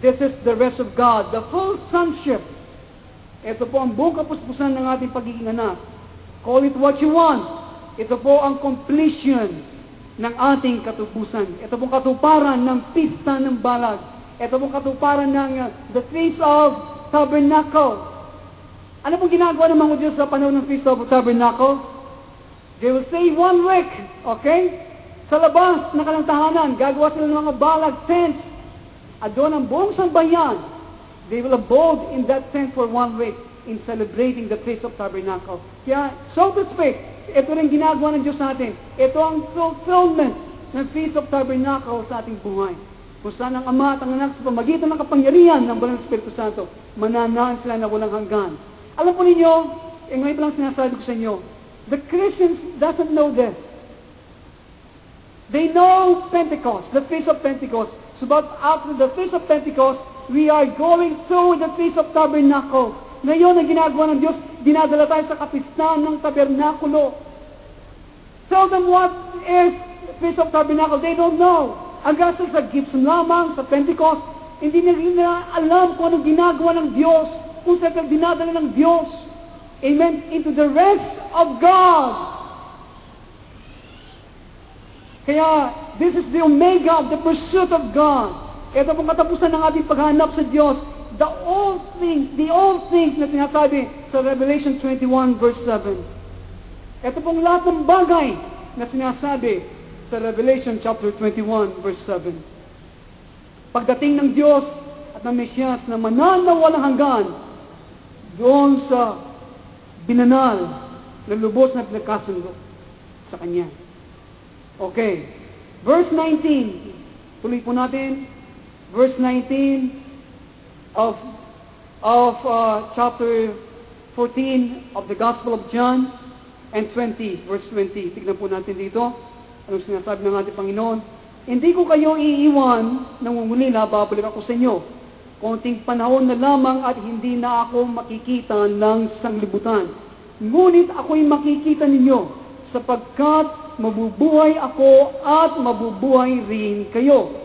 this is the rest of God, the full sonship. Ito po ang buong kapuspusan ng ating pagiging anak. Call it what you want. Ito po ang completion ng ating katubusan. Ito pong katuparan ng pista ng balag. Ito pong katuparan ng the Feast of Tabernacles. Ano pong ginagawa ng mga Diyos sa panahon ng Feast of Tabernacles? They will stay 1 week, okay? Sa labas ng kanilang tahanan, gagawa sila ng mga balag tents. At doon ang buong sambayan, they will abode in that tent for 1 week in celebrating the Feast of Tabernacle. Kaya, so to speak, ito rin ginagawa ng Diyos sa atin. Ito ang fulfillment ng Feast of Tabernacle sa ating buhay. Kung saan ang Ama at ang Anak sa pamagitan ng kapangyarihan ng Banal na Espiritu Santo, mananahan sila na walang hanggan. Alam po ninyo, ngayon pa lang sinasabi ko sa inyo, the Christians doesn't know this. They know Pentecost, the Feast of Pentecost. So but after the Feast of Pentecost, we are going through the Feast of Tabernacle. Ngayon, ang ginagawa ng Diyos, dinadala tayo sa kapistaan ng tabernakulo. Tell them what is the Feast of Tabernacle. They don't know. Hanggang sa Gibson lamang, sa Pentecost, hindi nila alam kung anong ginagawa ng Diyos, kung saan dinadala ng Diyos. Amen. Into the rest of God. Kaya, this is the omega of the pursuit of God. Ito pong katapusan ng ating paghanap sa Diyos. The all things na sinasabi sa Revelation 21 verse 7. Ito pong lahat ng bagay na sinasabi sa Revelation chapter 21 verse 7. Pagdating ng Diyos at ng Mesiyas na mananawalang hanggan doon sa binanal na lubos na pinagkasundo sa Kanya. Okay. Verse 19. Tuloy po natin. Verse 19 of chapter 14 of the Gospel of John and 20. Verse 20. Tignan po natin dito. Anong sinasabi ng ating Panginoon? Hindi ko kayo iiwan nang nangungulila, babalik ako sa inyo. Konting panahon na lamang at hindi na ako makikita ng sanglibutan. Ngunit ako'y makikita ninyo sapagkat mabubuhay ako at mabubuhay rin kayo.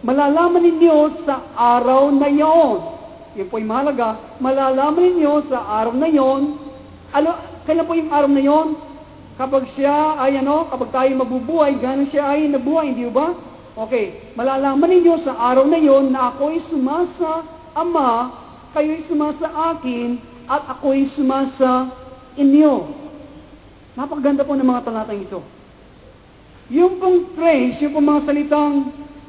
Malalaman ninyo sa araw na iyon. Yun po yung mahalaga. Malalaman ninyo sa araw na iyon. Kailan po yung araw na iyon? Kapag siya ay kapag tayo mabubuhay, gano'n siya ay nabuhay, hindi ba? Okay. Malalaman ninyo sa araw na iyon na ako'y sumasa Ama, kayo'y sumasa akin, at ako'y sumasa inyo. Napakaganda po ng mga talatang ito. Yung pong phrase, yung pong mga salitang,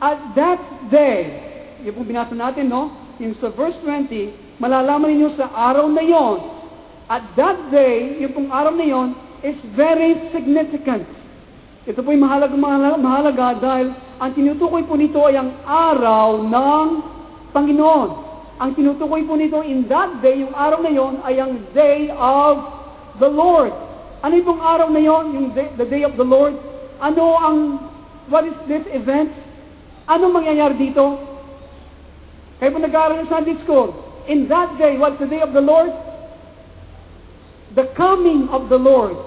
at that day, yung pong binasa natin, yung sa verse 20, malalaman ninyo sa araw na yon. At that day, yung pong araw na yon, is very significant. Ito po yung mahalaga dahil ang tinutukoy po nito ay ang araw ng Panginoon. Ang tinutukoy po nito in that day, yung araw na yon, ay ang day of the Lord. Ano yung pong araw na yon, yung the day of the Lord? What is this event? Anong mangyayari dito? Kayo po nag-aaral ng Sunday School. In that day, what's the day of the Lord? the coming of the Lord.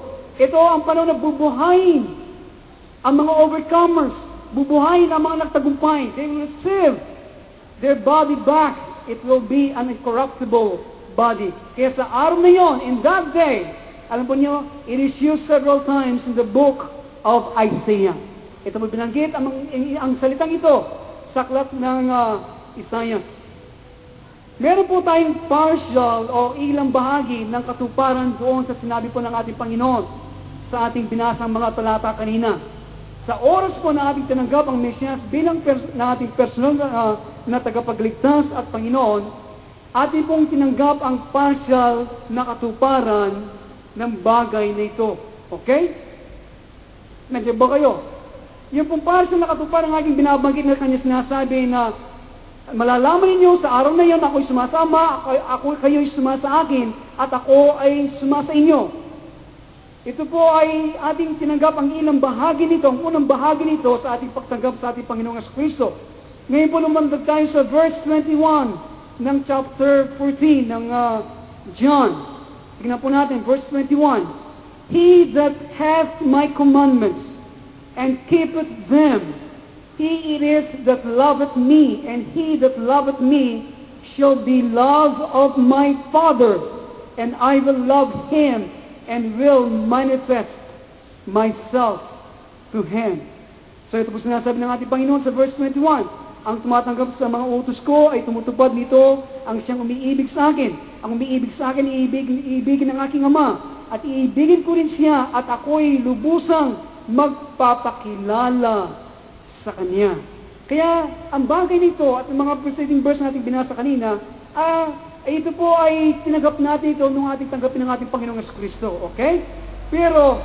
Ito ang panahon na bubuhayin ang mga overcomers, bubuhayin ang mga nagtagumpay. They will receive their body back. It will be an incorruptible body. Kaya sa araw na yon, in that day, alam po niyo, it is used several times in the book of Isaiah. Ito po binanggit ang salitang ito sa aklat ng Isaiah. Meron po tayong partial o ilang bahagi ng katuparan doon sa sinabi po ng ating Panginoon sa ating binasang mga talata kanina. Sa oras po na ating tinanggap ang Mesiyas bilang na ating personal na tagapagligtas at Panginoon, ating pong tinanggap ang partial na katuparan ng bagay na ito. Okay? Nandiyan ba kayo? Yung pong partial na katuparan ng aking binabanggit na kanya sinasabi na malalaman ninyo sa araw na yon ako'y sumasama, kayo'y sumasa akin, at ako ay sumasa inyo. Ito po ay ating tinanggap ang ilang bahagi nito, ang unang bahagi nito sa ating pagtanggap sa ating Panginoong Jesucristo. Ngayon po lumandag tayo sa verse 21 ng chapter 14 ng John. Tingnan po natin, verse 21. He that hath my commandments and keepeth them, he it is that loveth me, and he that loveth me shall be loved of my Father, and I will love him, and will manifest myself to him. So ito po sinasabi ng ating Panginoon sa verse 21. Ang tumatanggap sa mga utos ko ay tumutupad nito ang siyang umiibig sa akin. Ang umiibig sa akin, iibigin ng aking Ama. At iibigin ko rin siya at ako'y lubusang magpapakilala sa Kanya. Kaya, ang bagay nito at ang mga preceding verse natin binasa kanina, ito po ay tinanggap natin ito nung ating tanggapin ng ating Panginoong Jesucristo. Okay? Pero,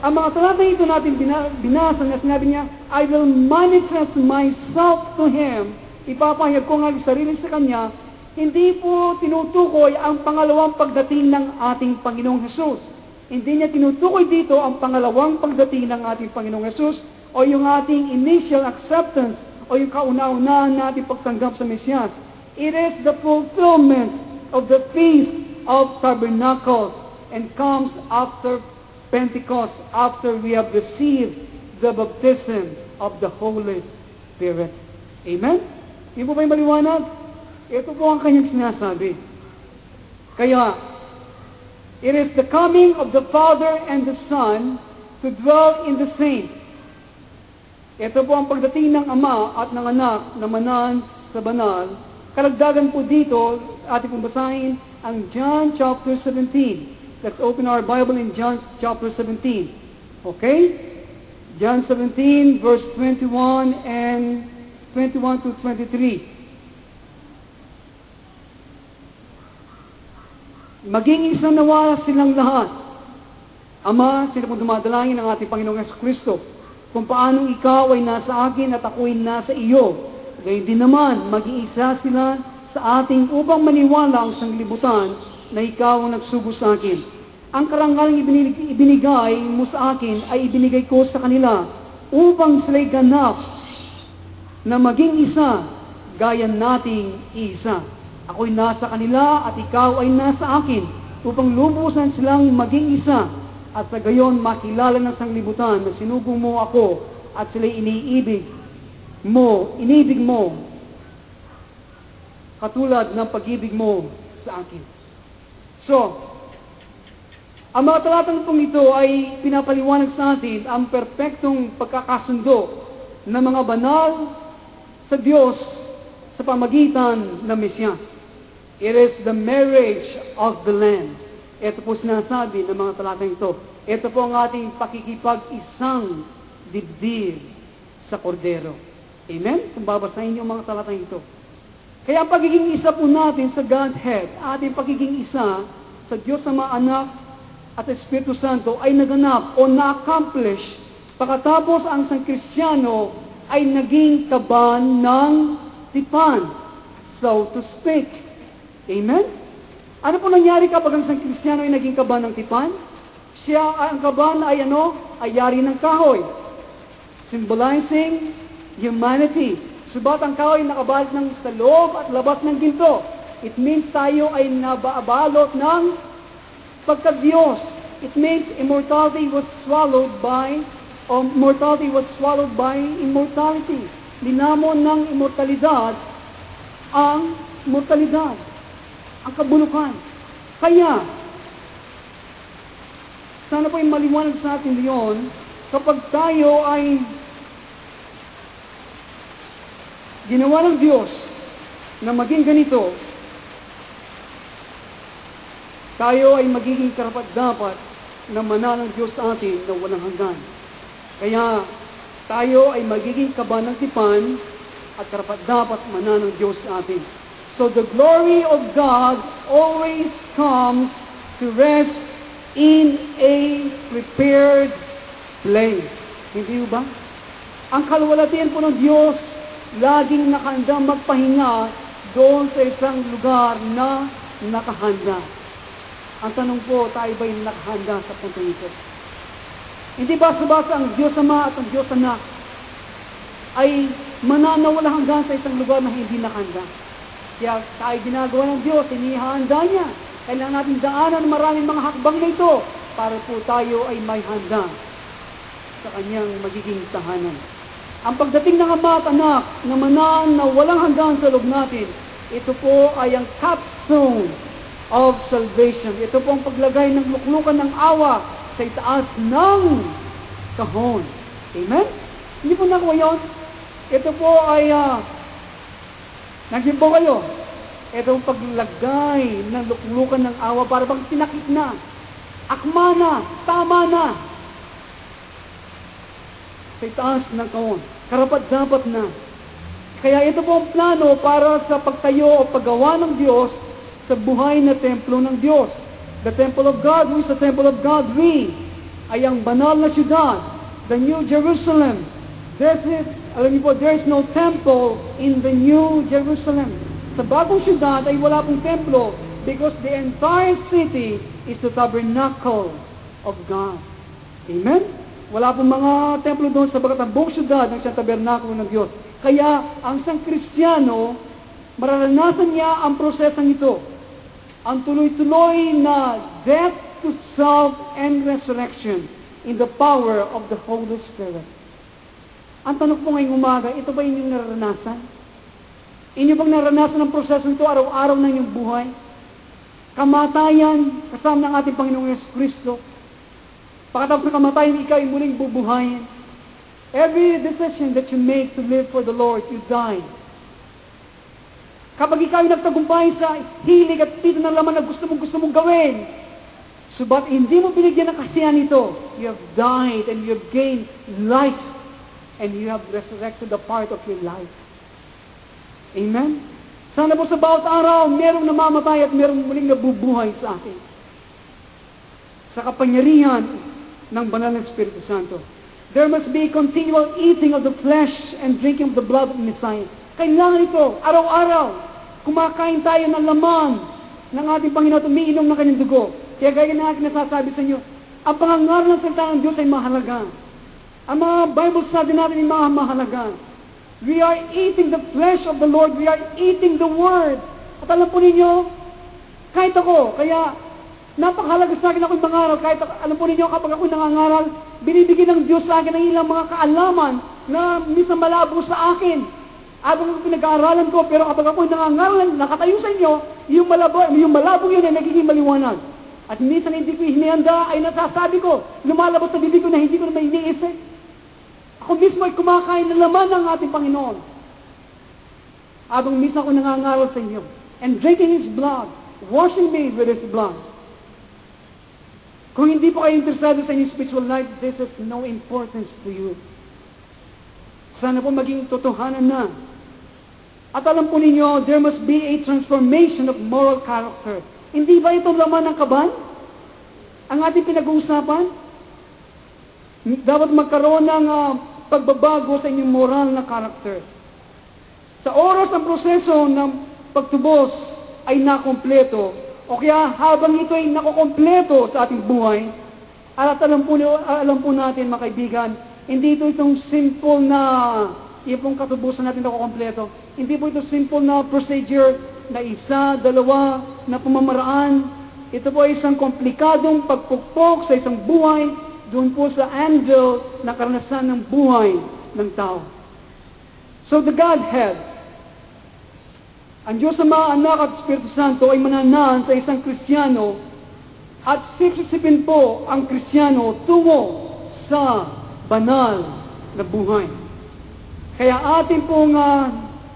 ang mga talata ito natin binasa na sinabi niya, I will manifest myself to Him. Ipapahayag ko ang aking sarili sa Kanya. Hindi po tinutukoy ang pangalawang pagdating ng ating Panginoong Jesus. Hindi niya tinutukoy dito ang pangalawang pagdating ng ating Panginoong Jesus o yung ating initial acceptance o yung kauna-unahan nating pagtanggap sa Mesiyas. It is the fulfillment of the Feast of Tabernacles and comes after Pentecost, after we have received the baptism of the Holy Spirit. Amen? Hindi po ba yung maliwanag? Ito po ang kanyang sinasabi. Kaya, it is the coming of the Father and the Son to dwell in the saints. Ito po ang pagdating ng Ama at ng Anak na manan sa banal. Karagdagan po dito, ating pong basahin ang John chapter 17. Let's open our Bible in John chapter 17. Okay? John 17 verse 21 and 21 to 23. Maging isa nawa silang lahat. Ama, sila po dumadalangin ng ating Panginoong Jesucristo. Kung paanong ikaw ay nasa akin at ako'y nasa iyo, gayon din naman, mag-iisa sila sa ating upang maniwala ang sanglibutan na ikaw ang nagsugo sa akin. Ang karangalang ibinigay mo sa akin ay ibinigay ko sa kanila upang sila'y ganap na maging isa, gaya nating isa. Ako'y nasa kanila at ikaw ay nasa akin upang lubusan silang maging isa at sa gayon makilala ng sanglibutan na sinugo mo ako at sila'y inibig mo katulad ng pag-ibig mo sa akin. So, ang mga talatang itong ito ay pinapaliwanag sa atin ang perpektong pagkakasundo ng mga banal sa Diyos sa pamagitan ng Mesiyas. It is the marriage of the Lamb. Ito po sinasabi ng mga talatang ito. Ito po ang ating pakikipag-isang dibdib sa kordero. Amen? Kung babasahin niyo ang mga talatang ito. Kaya ang pagiging isa po natin sa Godhead, ating pagiging isa sa Diyos Ama, Anak, at Espiritu Santo ay naganap o na-accomplish pagkatapos ang isang Kristiyano ay naging kaban ng tipan, so to speak. Amen? Ano po nangyari kapag ang isang Kristiyano ay naging kaban ng tipan? Ang kaban ay ay yari ng kahoy, symbolizing humanity. Subat ang kahoy nakabalot ng sa loob at labas ng ginto. It means tayo ay nabaabalot ng Pagka Diyos, it means mortality was swallowed by immortality. Linamon ng immortalidad ang mortalidad, ang kabulukan. Kaya, sana po yung maliwanag sa atin yun, kapag tayo ay ginawa ng Diyos na maging ganito, tayo ay magiging karapat-dapat na mana ng Diyos sa atin na walang hanggan. Kaya, tayo ay magiging kaba ng tipan at karapat-dapat mana ng Diyos sa atin. So the glory of God always comes to rest in a prepared place. Hindi ba? Ang kalwalatian po ng Diyos, laging nakahandang magpahinga doon sa isang lugar na nakahanda. Ang tanong po, tayo ba'y nakahanda sa puntong ito? Hindi ba subasa ang Diyos Ama at ang Diyos Anak ay mananawala hanggang sa isang lugar na hindi nakahanda? Kaya tayo ginagawa ng Diyos, inihahanda niya. Kailangan natin daanan maraming mga hakbang na ito para po tayo ay may handa sa kanyang magiging tahanan. Ang pagdating ng Ama at Anak na manan na walang hanggan sa loob natin, ito po ay ang capstone of salvation. Ito po ang paglagay ng luklukan ng awa sa itaas ng kahon. Amen? Hindi po nakuha yun. Ito po ay nandiyan po kayo. Ito ang paglagay ng luklukan ng awa para bang tinakip na. Akma na. Tama na. Sa itaas ng kahon. Karapat-dapat na. Kaya ito po ang plano para sa pagtayo o paggawa ng Diyos sa buhay na templo ng Diyos. The temple of God, who is the temple of God, we, ay ang banal na syudad, the New Jerusalem. Alam niyo po, there is no temple in the New Jerusalem. Sa bagong syudad ay wala pong templo because the entire city is the tabernacle of God. Amen? Wala pong mga templo doon sabagat ang buong syudad ng siyang tabernakulo ng Diyos. Kaya, ang isang Kristiyano, mararanasan niya ang prosesong ito. Ang tuloy-tuloy na death to self and resurrection in the power of the Holy Spirit. Ang tanong po ngayong umaga, ito ba inyong nararanasan? Inyo bang naranasan ang prosesong ito araw-araw ng inyong buhay? Kamatayan, kasama ng ating Panginoong Yesu Kristo. Pagkatapos ng kamatayan, ikaw ay muling bubuhayin. Every decision that you make to live for the Lord, you die. Kapag ikaw ay nagtagumpay sa hilig at tito ng laman na gusto mong gawin, subat hindi mo binigyan ng kasiyahan ito, you have died and you have gained life and you have resurrected the part of your life. Amen? Sana po sa bawat araw, merong namamatay at merong muling nabubuhay sa atin. Sa kapangyarihan ng banal ng Espiritu Santo. There must be continual eating of the flesh and drinking of the blood of the Messiah. Kailangan ito, araw-araw, kumakain tayo ng laman ng ating Panginoon, umiinom ng kanyang dugo. Kaya gaya na aking nasasabi sa inyo, ang pangangaral ng salita ng Diyos ay mahalaga. Ang mga Bible study natin ay mahalaga. We are eating the flesh of the Lord. We are eating the Word. At alam po ninyo, kahit ako, kaya napakahalaga sa akin ako'y mangaral. Kahit alam po ninyo, kapag ako'y nangangaral, binibigyan ng Diyos sa akin ng ilang mga kaalaman na minsan malabo sa akin. Habang pinag-aaralan ko, pero kapag ako'y nangangaral, nakatayo sa inyo, yung malabo yun ay nagiging maliwanag. At minsan hindi ko hinihanda, ay nasasabi ko, lumalabas sa bibig ko na hindi ko naman iniisip. Ako mismo ay kumakain ng laman ng ating Panginoon. Habang minsan ako nangangaral sa inyo. And drinking His blood, washing me with His blood. Kung hindi po kayo interesado sa inyong spiritual life, this has no importance to you. Sana po maging totohanan na. At alam po ninyo, there must be a transformation of moral character. Hindi ba ito laman ng kaban? Ang ating pinag-uusapan? Dapat magkaroon ng pagbabago sa inyong moral na character. Sa oras ang proseso ng pagtubos ay nakompleto, o kaya habang ito ay nakokompleto sa ating buhay, at alam po natin, mga kaibigan, hindi ito itong simple na yung katubusan natin nakokompleto. Hindi po ito simple na procedure na isa, dalawa, na pamamaraan ito po ay isang komplikadong pagpukpok sa isang buhay doon po sa anvil na karanasan ng buhay ng tao. So the Godhead, ang Diyos Ama, Anak at Espiritu Santo ay mananahan sa isang Kristiyano at sipsipin po ang Kristiyano tungo sa banal na buhay. Kaya atin pong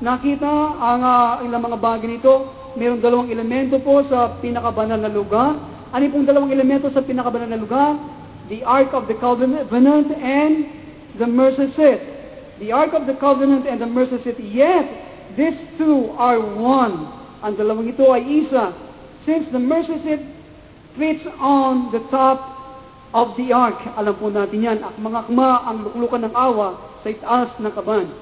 nakita ang ilang mga bagay nito. Mayroong dalawang elemento po sa pinakabanal na lugar. Ano pong dalawang elemento sa pinakabanal na lugar? The Ark of the Covenant and the mercy seat. The Ark of the Covenant and the mercy seat. Yet, these two are one. Ang dalawang ito ay isa. Since the mercy seat fits on the top of the ark. Alam po natin yan. Mga akma ang luklukan ng awa sa itaas ng kaban.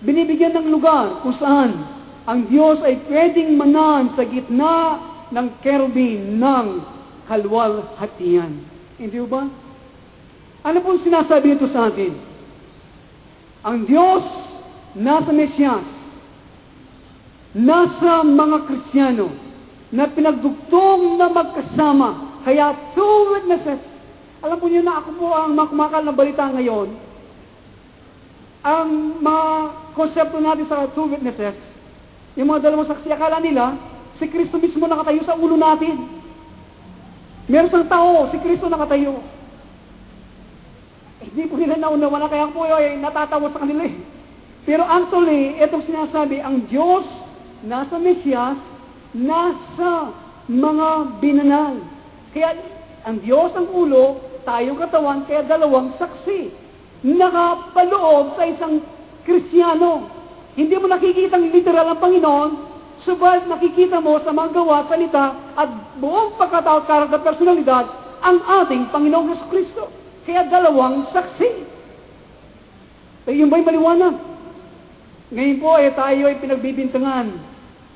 Binibigyan ng lugar kung saan ang Diyos ay pwedeng manan sa gitna ng kerubin ng kalwalhatian. Hindi ba? Ano pong sinasabi ito sa atin? Ang Diyos nasa Mesyas, nasa mga Kristiyano, na pinagdugtong na magkasama. Kaya two witnesses. Alam po niyo na ako po ang makmakal na balita ngayon. Ang mga konsepto natin sa two witnesses, yung mga dalawang saksi, akala nila, si Kristo mismo nakatayo sa ulo natin. Meron sang tao, si Kristo nakatayo. Hindi po nila naunawa na, kaya po ay natatawa sa kanila eh. Pero actually, itong sinasabi, ang Diyos nasa Mesyas, nasa mga binanal. Kaya ang Diyos ang ulo, tayong katawan, kaya dalawang saksi. Nakapaloob sa isang Kristiyano. Hindi mo nakikitang literal ang Panginoon, subalit nakikita mo sa mga gawa, salita, at buong pagkatao, karakter, personalidad, ang ating Panginoong Jesucristo. Kaya dalawang saksi. Yung ba'y maliwanag? Ngayon po, tayo ay pinagbibintangan.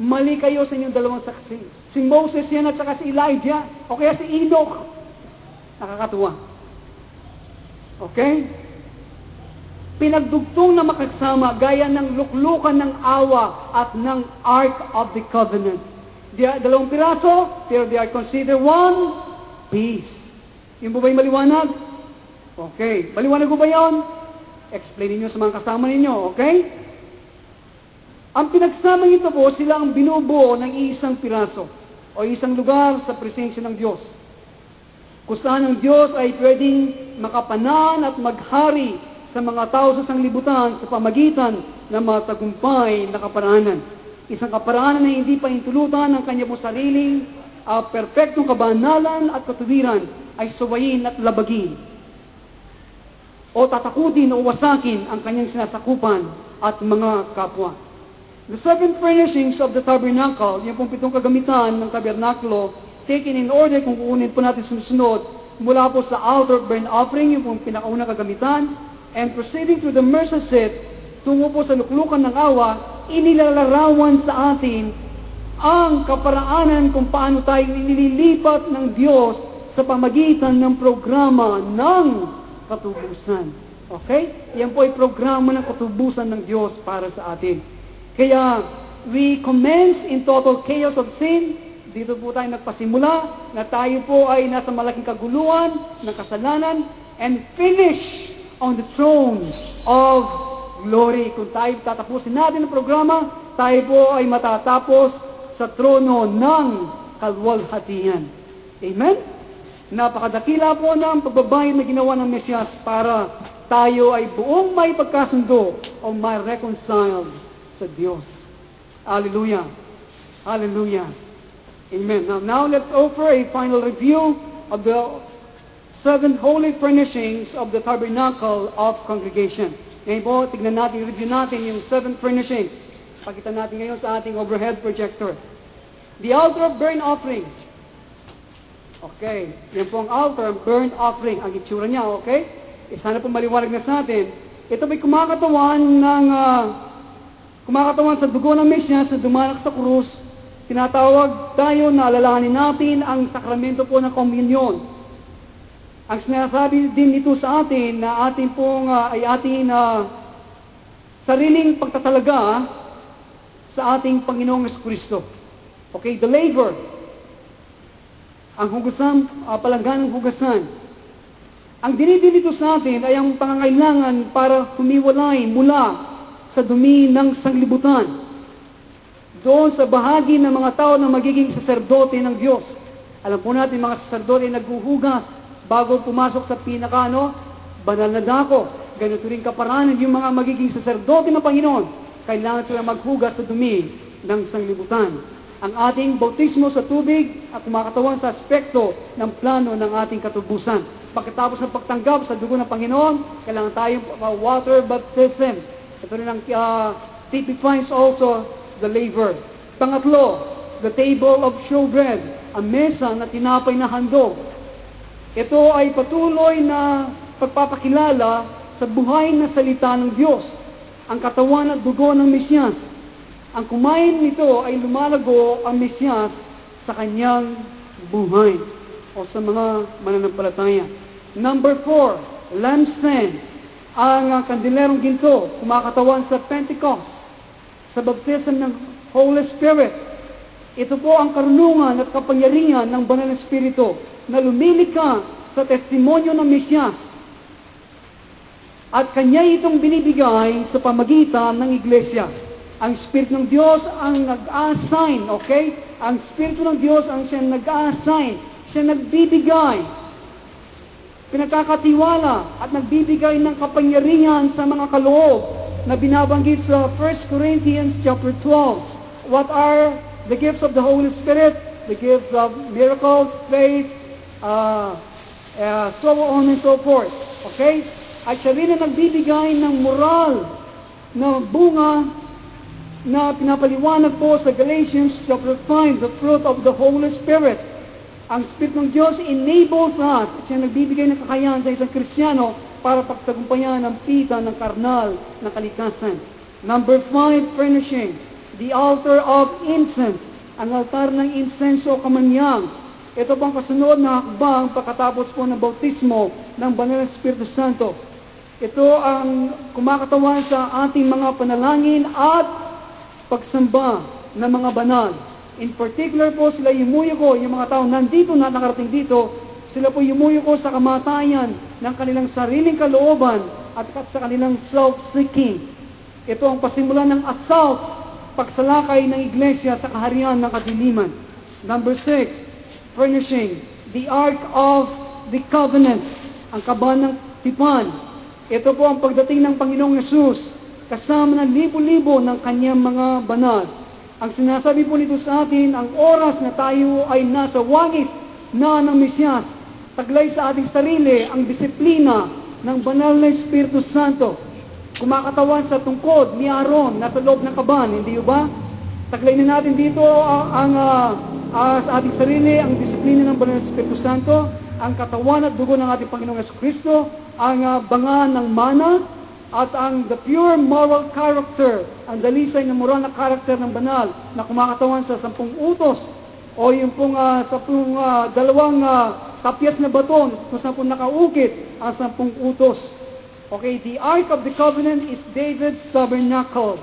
Mali kayo sa inyong dalawang saksi. Si Moses yan at saka si Elijah, o kaya si Enoch. Nakakatuwa. Okay? Pinagdugtong na makasama gaya ng luklukan ng awa at ng Ark of the Covenant. Dalawang piraso, pero they are considered one piece. Yung po ba'y maliwanag? Okay. Maliwanag ko ba yun? Explain niyo sa mga kasama ninyo, okay? Ang pinagsama ito po, sila ang binubuo ng isang piraso o isang lugar sa presensya ng Diyos. Kung saan ang Diyos ay pwedeng makapanan at maghari sa mga tao sa sanglibutan sa pamagitan ng mga tagumpay na kaparaanan. Isang kaparaanan na hindi pa intulutan ng kanya po sariling perpektong kabanalan at katuwiran ay suwayin at labagin o tatakutin o wasakin ang kanyang sinasakupan at mga kapwa. The seven furnishings of the tabernacle, yung pong pitong kagamitan ng tabernakulo, taken in order, kung kukunin po natin susunod, mula po sa altar of burnt offering, yung pong pinakaunang kagamitan, and proceeding to the mercy seat, tungo po sa luklukan ng awa, inilalarawan sa atin ang kaparaanan kung paano tayo nililipat ng Diyos sa pamagitan ng programa ng katubusan. Okay? Yan po ay programa ng katubusan ng Diyos para sa atin. Kaya, we commence in total chaos of sin. Dito po tayo nagpasimula na tayo po ay nasa malaking kaguluhan ng kasalanan and finish on the throne of glory. Kung tayo tatapusin natin ang programa, tayo po ay matatapos sa trono ng kalwalhatian. Amen? Napakadakila po ng pagbabayad na ginawa ng Mesyas para tayo ay buong may pagkasundo o may reconciled sa Diyos. Hallelujah. Hallelujah. Amen. Now let's offer a final review of the seven holy furnishings of the tabernacle of congregation. Ngayon po, tignan natin, review natin yung seven furnishings. Pakita natin ngayon sa ating overhead projector. The altar of burnt offering. Okay, yan po ang altar of burnt offering. Ang itsura niya, okay? Sana po maliwanag na sa atin. Ito may kumakatawan sa dugo ng Mesyas na dumanak sa krus. Tinatawag tayo na alalahanin natin ang sakramento po ng komunyon. Ang sinasabi din nito sa atin na ating pong ay ating sariling pagtatalaga sa ating Panginoong Jesucristo. Okay, the labor. ang hugasan, palangganang hugasan. Ang dinidin dito sa atin ay ang pangangailangan para humiwalay mula sa dumi ng sanglibutan. Doon sa bahagi ng mga tao na magiging saserdote ng Diyos. Alam po natin, mga saserdote naghuhugas bago pumasok sa banal na dako. Ganito rin kaparanan yung mga magiging saserdote ng Panginoon. Kailangan sila maghugas sa dumi ng sanglibutan. Ang ating bautismo sa tubig at kumakatawan sa aspekto ng plano ng ating katubusan. Pagkatapos ng pagtanggap sa dugo ng Panginoon, kailangan tayong water baptism. Ito rin ang typifies also the laver. Pangatlo, the table of showbread, ang mesa na tinapay na handog. Ito ay patuloy na pagpapakilala sa buhay na salita ng Diyos, ang katawan at dugo ng Mesiyas. Ang kumain nito ay lumalago ang Mesiyas sa kanyang buhay o sa mga mananampalataya. Number 4, lampstand, ang kandilerong ginto, kumakatawan sa Pentecost, sa baptism ng Holy Spirit. Ito po ang karunungan at kapangyarihan ng Banal na Espiritu na lumilika sa testimonyo ng Mesiyas. At kanya itong binibigay sa pamagitan ng Iglesia. Ang Espiritu ng Diyos ang nag-assign, okay? Ang Espiritu ng Diyos ang siyang nag-assign, siya nagbibigay, pinagkakatiwala at nagbibigay ng kapangyarihan sa mga kaloob na binabanggit sa 1 Corinthians chapter 12. What are the gifts of the Holy Spirit? The gifts of miracles, faith, so on and so forth. Okay? At siya rin ang nagbibigay ng moral na bunga na pinapaliwanag po sa Galatians chapter 5, the fruit of the Holy Spirit. Ang Spirit ng Diyos enables us, siya nagbibigay ng kakayahan sa isang Kristiyano para pagtagumpayan ang pita ng karnal na kalikasan. Number 5, furnishing, the altar of incense, ang altar ng insenso o kamanyang. Ito pang kasunod na hakbang pagkatapos po ng bautismo ng Banal na Espiritu Santo. Ito ang kumakatawan sa ating mga panalangin at pagsamba ng mga banal. In particular po, sila yumuyuko, yung mga tao nandito na nakarating dito, sila po yumuyuko sa kamatayan ng kanilang sariling kalooban at sa kanilang self-seeking. Ito ang pasimulan ng assault, pagsalakay ng iglesia sa kaharian ng kadiliman. Number 6, furnishing, the Ark of the Covenant, ang kaban ng tipan. Ito po ang pagdating ng Panginoong Yesus, kasama ng libo-libo ng kanyang mga banal. Ang sinasabi po nito sa atin, ang oras na tayo ay nasa wangis na ng Mesiyas, taglay sa ating sarili ang disiplina ng Banal na Espiritu Santo. Kumakatawan sa tungkod ni Aaron, nasa loob ng kaban, hindi ba? Taglay na natin dito sa ating sarili ang disiplina ng Banal na Espiritu Santo, ang katawan at dugo ng ating Panginoong Jesucristo, ang banga ng mana, at ang the pure moral character, ang dalisay na moral na character ng banal na kumakatawan sa 10 utos o yung pong dalawang tapyas na baton kung saan po nakaukit ang 10 utos. Okay, the Ark of the Covenant is David's tabernacle.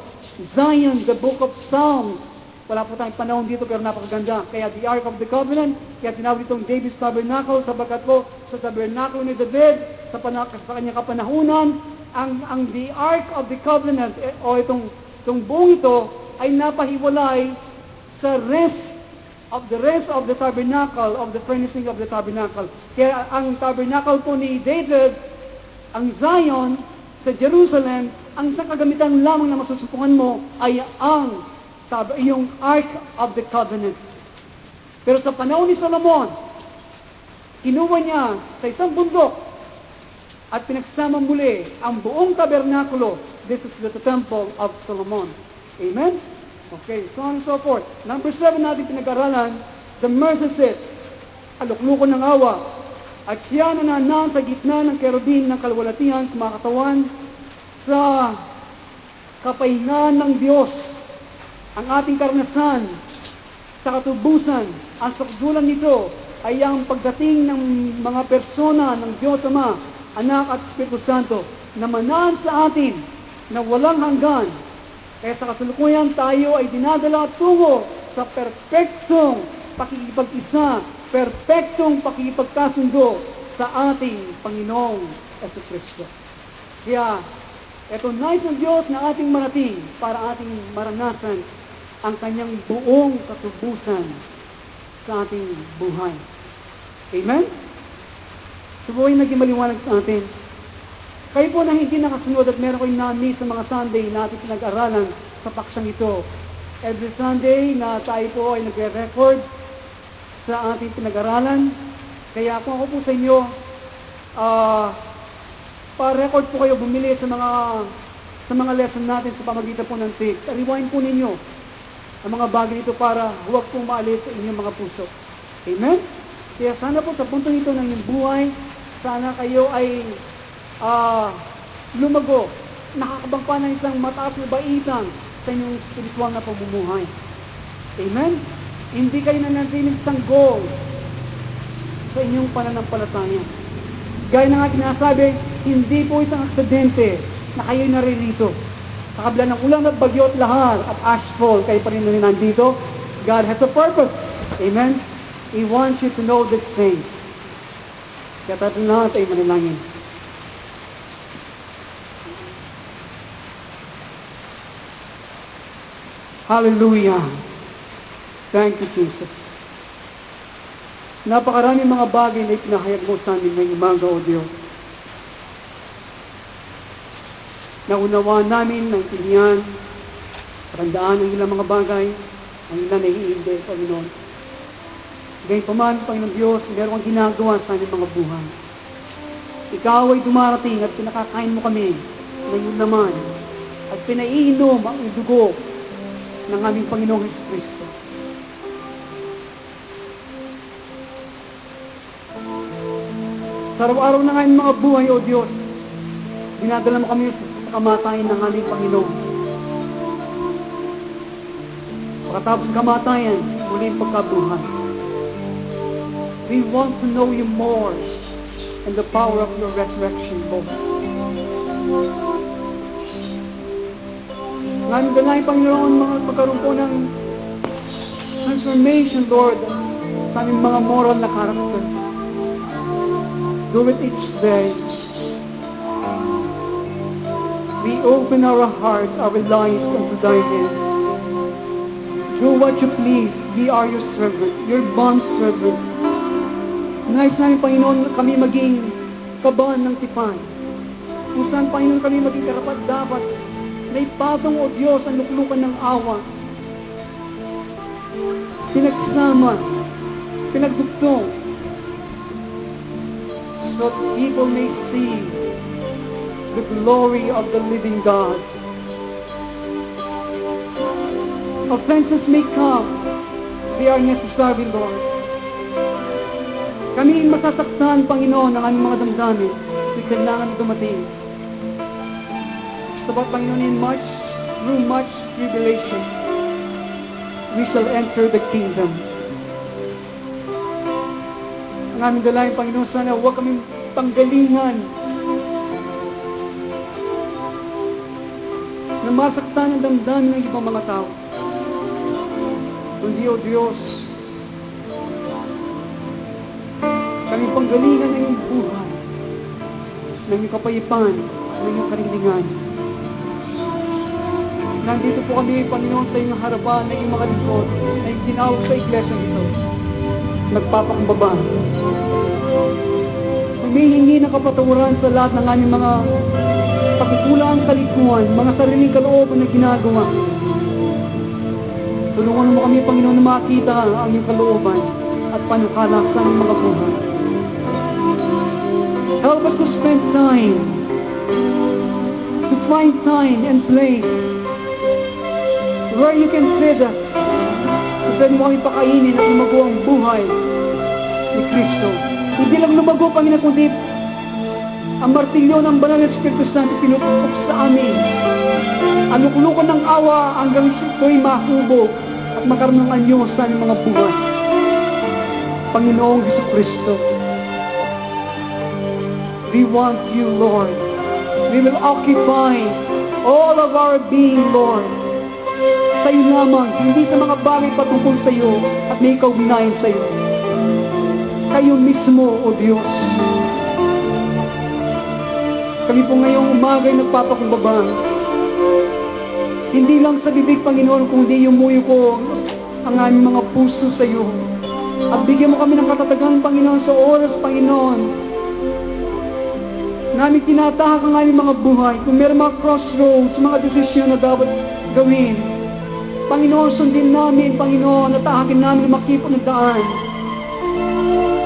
Zion, the book of Psalms. Wala po tayong panahon dito pero napakaganda. Kaya the Ark of the Covenant, kaya tinawag itong David's tabernacle sabagat po sa tabernacle ni David, sa kanyang kapanahunan, ang the Ark of the Covenant, o itong buong ito, ay napahiwalay sa rest of the tabernacle, of the furnishing of the tabernacle. Kaya ang tabernacle po ni David, ang Zion, sa Jerusalem, ang isang kagamitan lamang na masusupungan mo ay yung Ark of the Covenant. Pero sa panahon ni Solomon, kinuha niya sa isang bundok at pinagsama muli ang buong tabernakulo. This is the temple of Solomon. Amen? Okay, so on and so forth. Number 7 natin pinag-aralan, the mercy seat, alukluko ng awa. At siya na nanaan sa gitna ng kerubin ng kalwalatian, kumakatawan sa kapahingahan ng Diyos. Ang ating karanasan sa katubusan, ang sakdulan nito ay ang pagdating ng mga persona ng Diyos Ama, Anak at Espiritu Santo na manaan sa atin na walang hanggan. Kaya sa kasulukuyan tayo ay dinadala tungo sa perpektong pakikipag-isa perpektong pakipagkasundo sa ating Panginoong Jesucristo. Kaya, ito nais ng Diyos na ating marating para ating maranasan ang kanyang buong katubusan sa ating buhay. Amen? Subuhin naging maliwanag sa atin. Kayo po na hindi nakasunod at meron kayong nami sa mga Sunday na ating pinag-aralan sa paksang ito. Every Sunday na tayo po ay nagre-record sa ating pinag-aralan. Kaya kung ako po sa inyo, pa-record po kayo, bumili sa mga lesson natin sa pamagitan po ng tapes. Rewind po ninyo ang mga bagay ito para huwag pong maalis sa inyong mga puso. Amen? Kaya sana po sa puntong ito ng inyong buhay, sana kayo ay lumago, nakakabangpa ng isang mataas na baitan sa inyong spiritual na pamumuhay. Amen? Hindi kayo nanatiling sanggol sa inyong pananampalataya. Gaya ng aking nasabi, hindi po isang aksidente na kayo'y naririto. Sa kabila ng ulan at bagyo at lahar at ashfall, kayo pa rin nandito. God has a purpose. Amen? He wants you to know these things. Kaya tayo lahat ay manalangin. Hallelujah. Thank you, Jesus. Napakaraming mga bagay na ipinahayag mo sa amin ngayong umaga, O Diyos. Naunawaan namin, naintindihan, parandaan ang ilang mga bagay, ang ilang naiinday, Panginoon. Gayun pa man, Panginoon Diyos, meron kang ginagawa sa aming mga buhay. Ikaw ay dumarating at pinakakain mo kami ngayon naman at pinaiinom ang dugo ng aming Panginoong Jesucristo. Sa araw-araw ng aming mga buhay, O Diyos, dinadala mo kami sa kamatayan ng aming Panginoon. Pagkatapos kamatayan, muli ang pagkabuhay. We want to know you more and the power of your resurrection, Lord. Ngayon ganay, Panginoon, mga pagkaroon po ng transformation, Lord, sa aming mga moral na character. Do it each day. We open our hearts, our lives unto thy hands. Do what you please. We are your servant, your bond servant. Nais namin, Panginoon, kami maging kaban ng tipan. Kung saan, Panginoon, kami maging karapat dapat na ipatong, O Diyos, ang luklukan ng awa. Pinagsama, pinagdugtong, so people may see the glory of the living God. Offenses may come. They are necessary, Lord. Kami masasaktan, Panginoon, ng aming mga damdamin. Kailangan dumating. Sabat, Panginoon, through much tribulation, we shall enter the kingdom. Ang aming dalayan, Panginoon, sana huwag kaming panggalingan na masaktan ang damdamin ng ibang mga tao. Kundi, O Diyos, kami panggalingan ng iyong buhay, ng iyong kapayapaan, ng iyong kanilingan. Nandito po kami, Panginoon, sa inyong harapan na iyong mga lingkod na iyong tinawag sa iglesia nito. Nagpapakumbaba. Humihingi ng kapatawaran sa lahat ng aming mga pagkukulang kalikuan, mga sariling kalooban na ginagawa. Tulungan mo kami, Panginoon, na makita ang iyong kalooban at panukala sa aming mga buhay. Help us to spend time, to find time and place where you can feed us. Pwede mo kami pakainin at lumago ang buhay ni Kristo. Hindi lang lumago, Panginoon, kundi ang martilyo ng banal na Espiritu Santo pinupukok sa amin. Ang luklukan ng awa hanggang ito'y mahubog at magkaroon ng anyo sa aming mga buhay. Panginoong Jesucristo, we want you, Lord. We will occupy all of our being, Lord. Sa iyo lamang, hindi sa mga bagay patungkol sa iyo at may kaugnayan sa iyo. kayo mismo, O Diyos. Kami po ngayong umaga ay nagpapakumbaba. Hindi lang sa bibig, Panginoon, kundi yumuyo ko ang aming mga puso sa iyo. At bigyan mo kami ng katatagan, Panginoon, sa oras, Panginoon, namin tinatahak ang aming mga buhay. Kung meron mga crossroads, mga desisyon na dapat gawin, Panginoon, sundin namin, Panginoon, at tahakin namin ang makipon ng daan.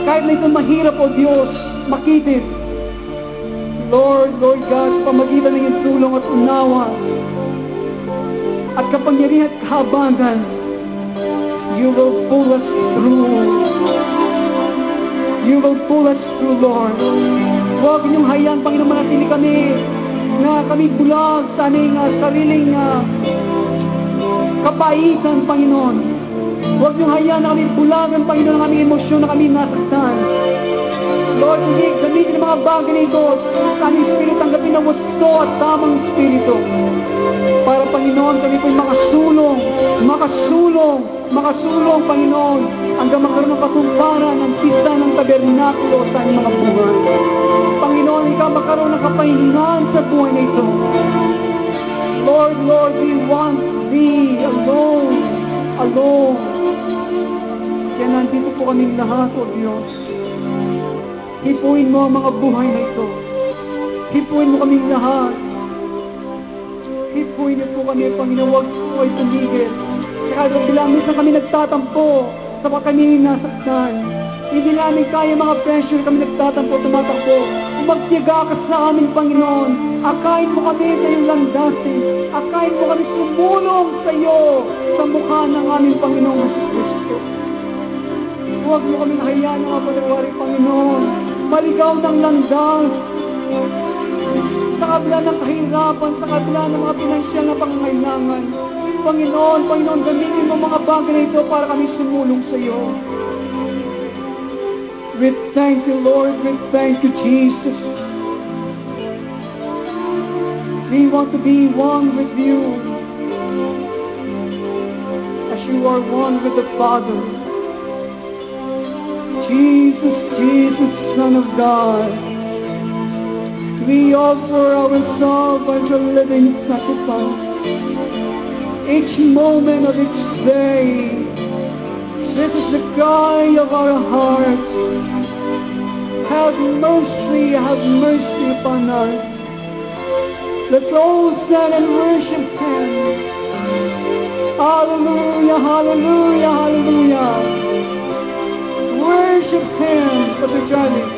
Kahit na ito mahirap, O Diyos, makitid. Lord God, sa pamagitan ng iyong tulong at unawa, at kapangyarihan at kahabagan, you will pull us through. You will pull us through, Lord. Huwag niyong hayaan, Panginoon, manatili kami na kami bulag sa aming sariling kapaitan, Panginoon. Huwag niyong hayaan na kami bulagan, Panginoon, ng aming emosyon na kami nasaktan. Lord, hindi gamitin ang mga bagay nito sa aming Espiritu, tanggapin ang gusto at tamang Espiritu. Para, Panginoon, kami po'y makasulong, Panginoon, hanggang magkaroon ng katumparan ng pista ng tabernakulo sa aming mga buhay. Panginoon, ikaw magkaroon ng kapahingahan sa buhay na ito. Lord, we want Thee alone. Kaya nandito po kaming lahat, O Diyos. Hipuin mo ang mga buhay na ito. Hipuin mo kaming lahat. Hipuin niyo po kami, Panginoon, huwag po ay tumigil. Saka bilang minsan kami nagtatampo sa mga kami nasaktan. Hindi namin kaya mga pressure, kami nagtatampo, tumatakbo. Magtiyaga ka sa amin, Panginoon. Akayin mo kami sa iyong landasin. Akayin mo kami sumulong sa iyo sa mukha ng aming Panginoong Jesucristo. Huwag mo kaming hayaan ng mga panawari, Panginoon. Maligaw ng landas. Sa kabila ng kahirapan, sa kabila ng mga pinansyal na pangangailangan. Panginoon, gamitin mo mga bagay na ito para kami sumulong sa iyo. We thank you, Lord. We thank you, Jesus. We want to be one with you as you are one with the Father. Jesus, Son of God. We offer ourselves as a living sacrifice. Each moment of each day, this is the cry of our hearts. Have mercy upon us. Let's all stand and worship Him. Hallelujah, hallelujah, hallelujah. Worship Him, Pastor Johnny.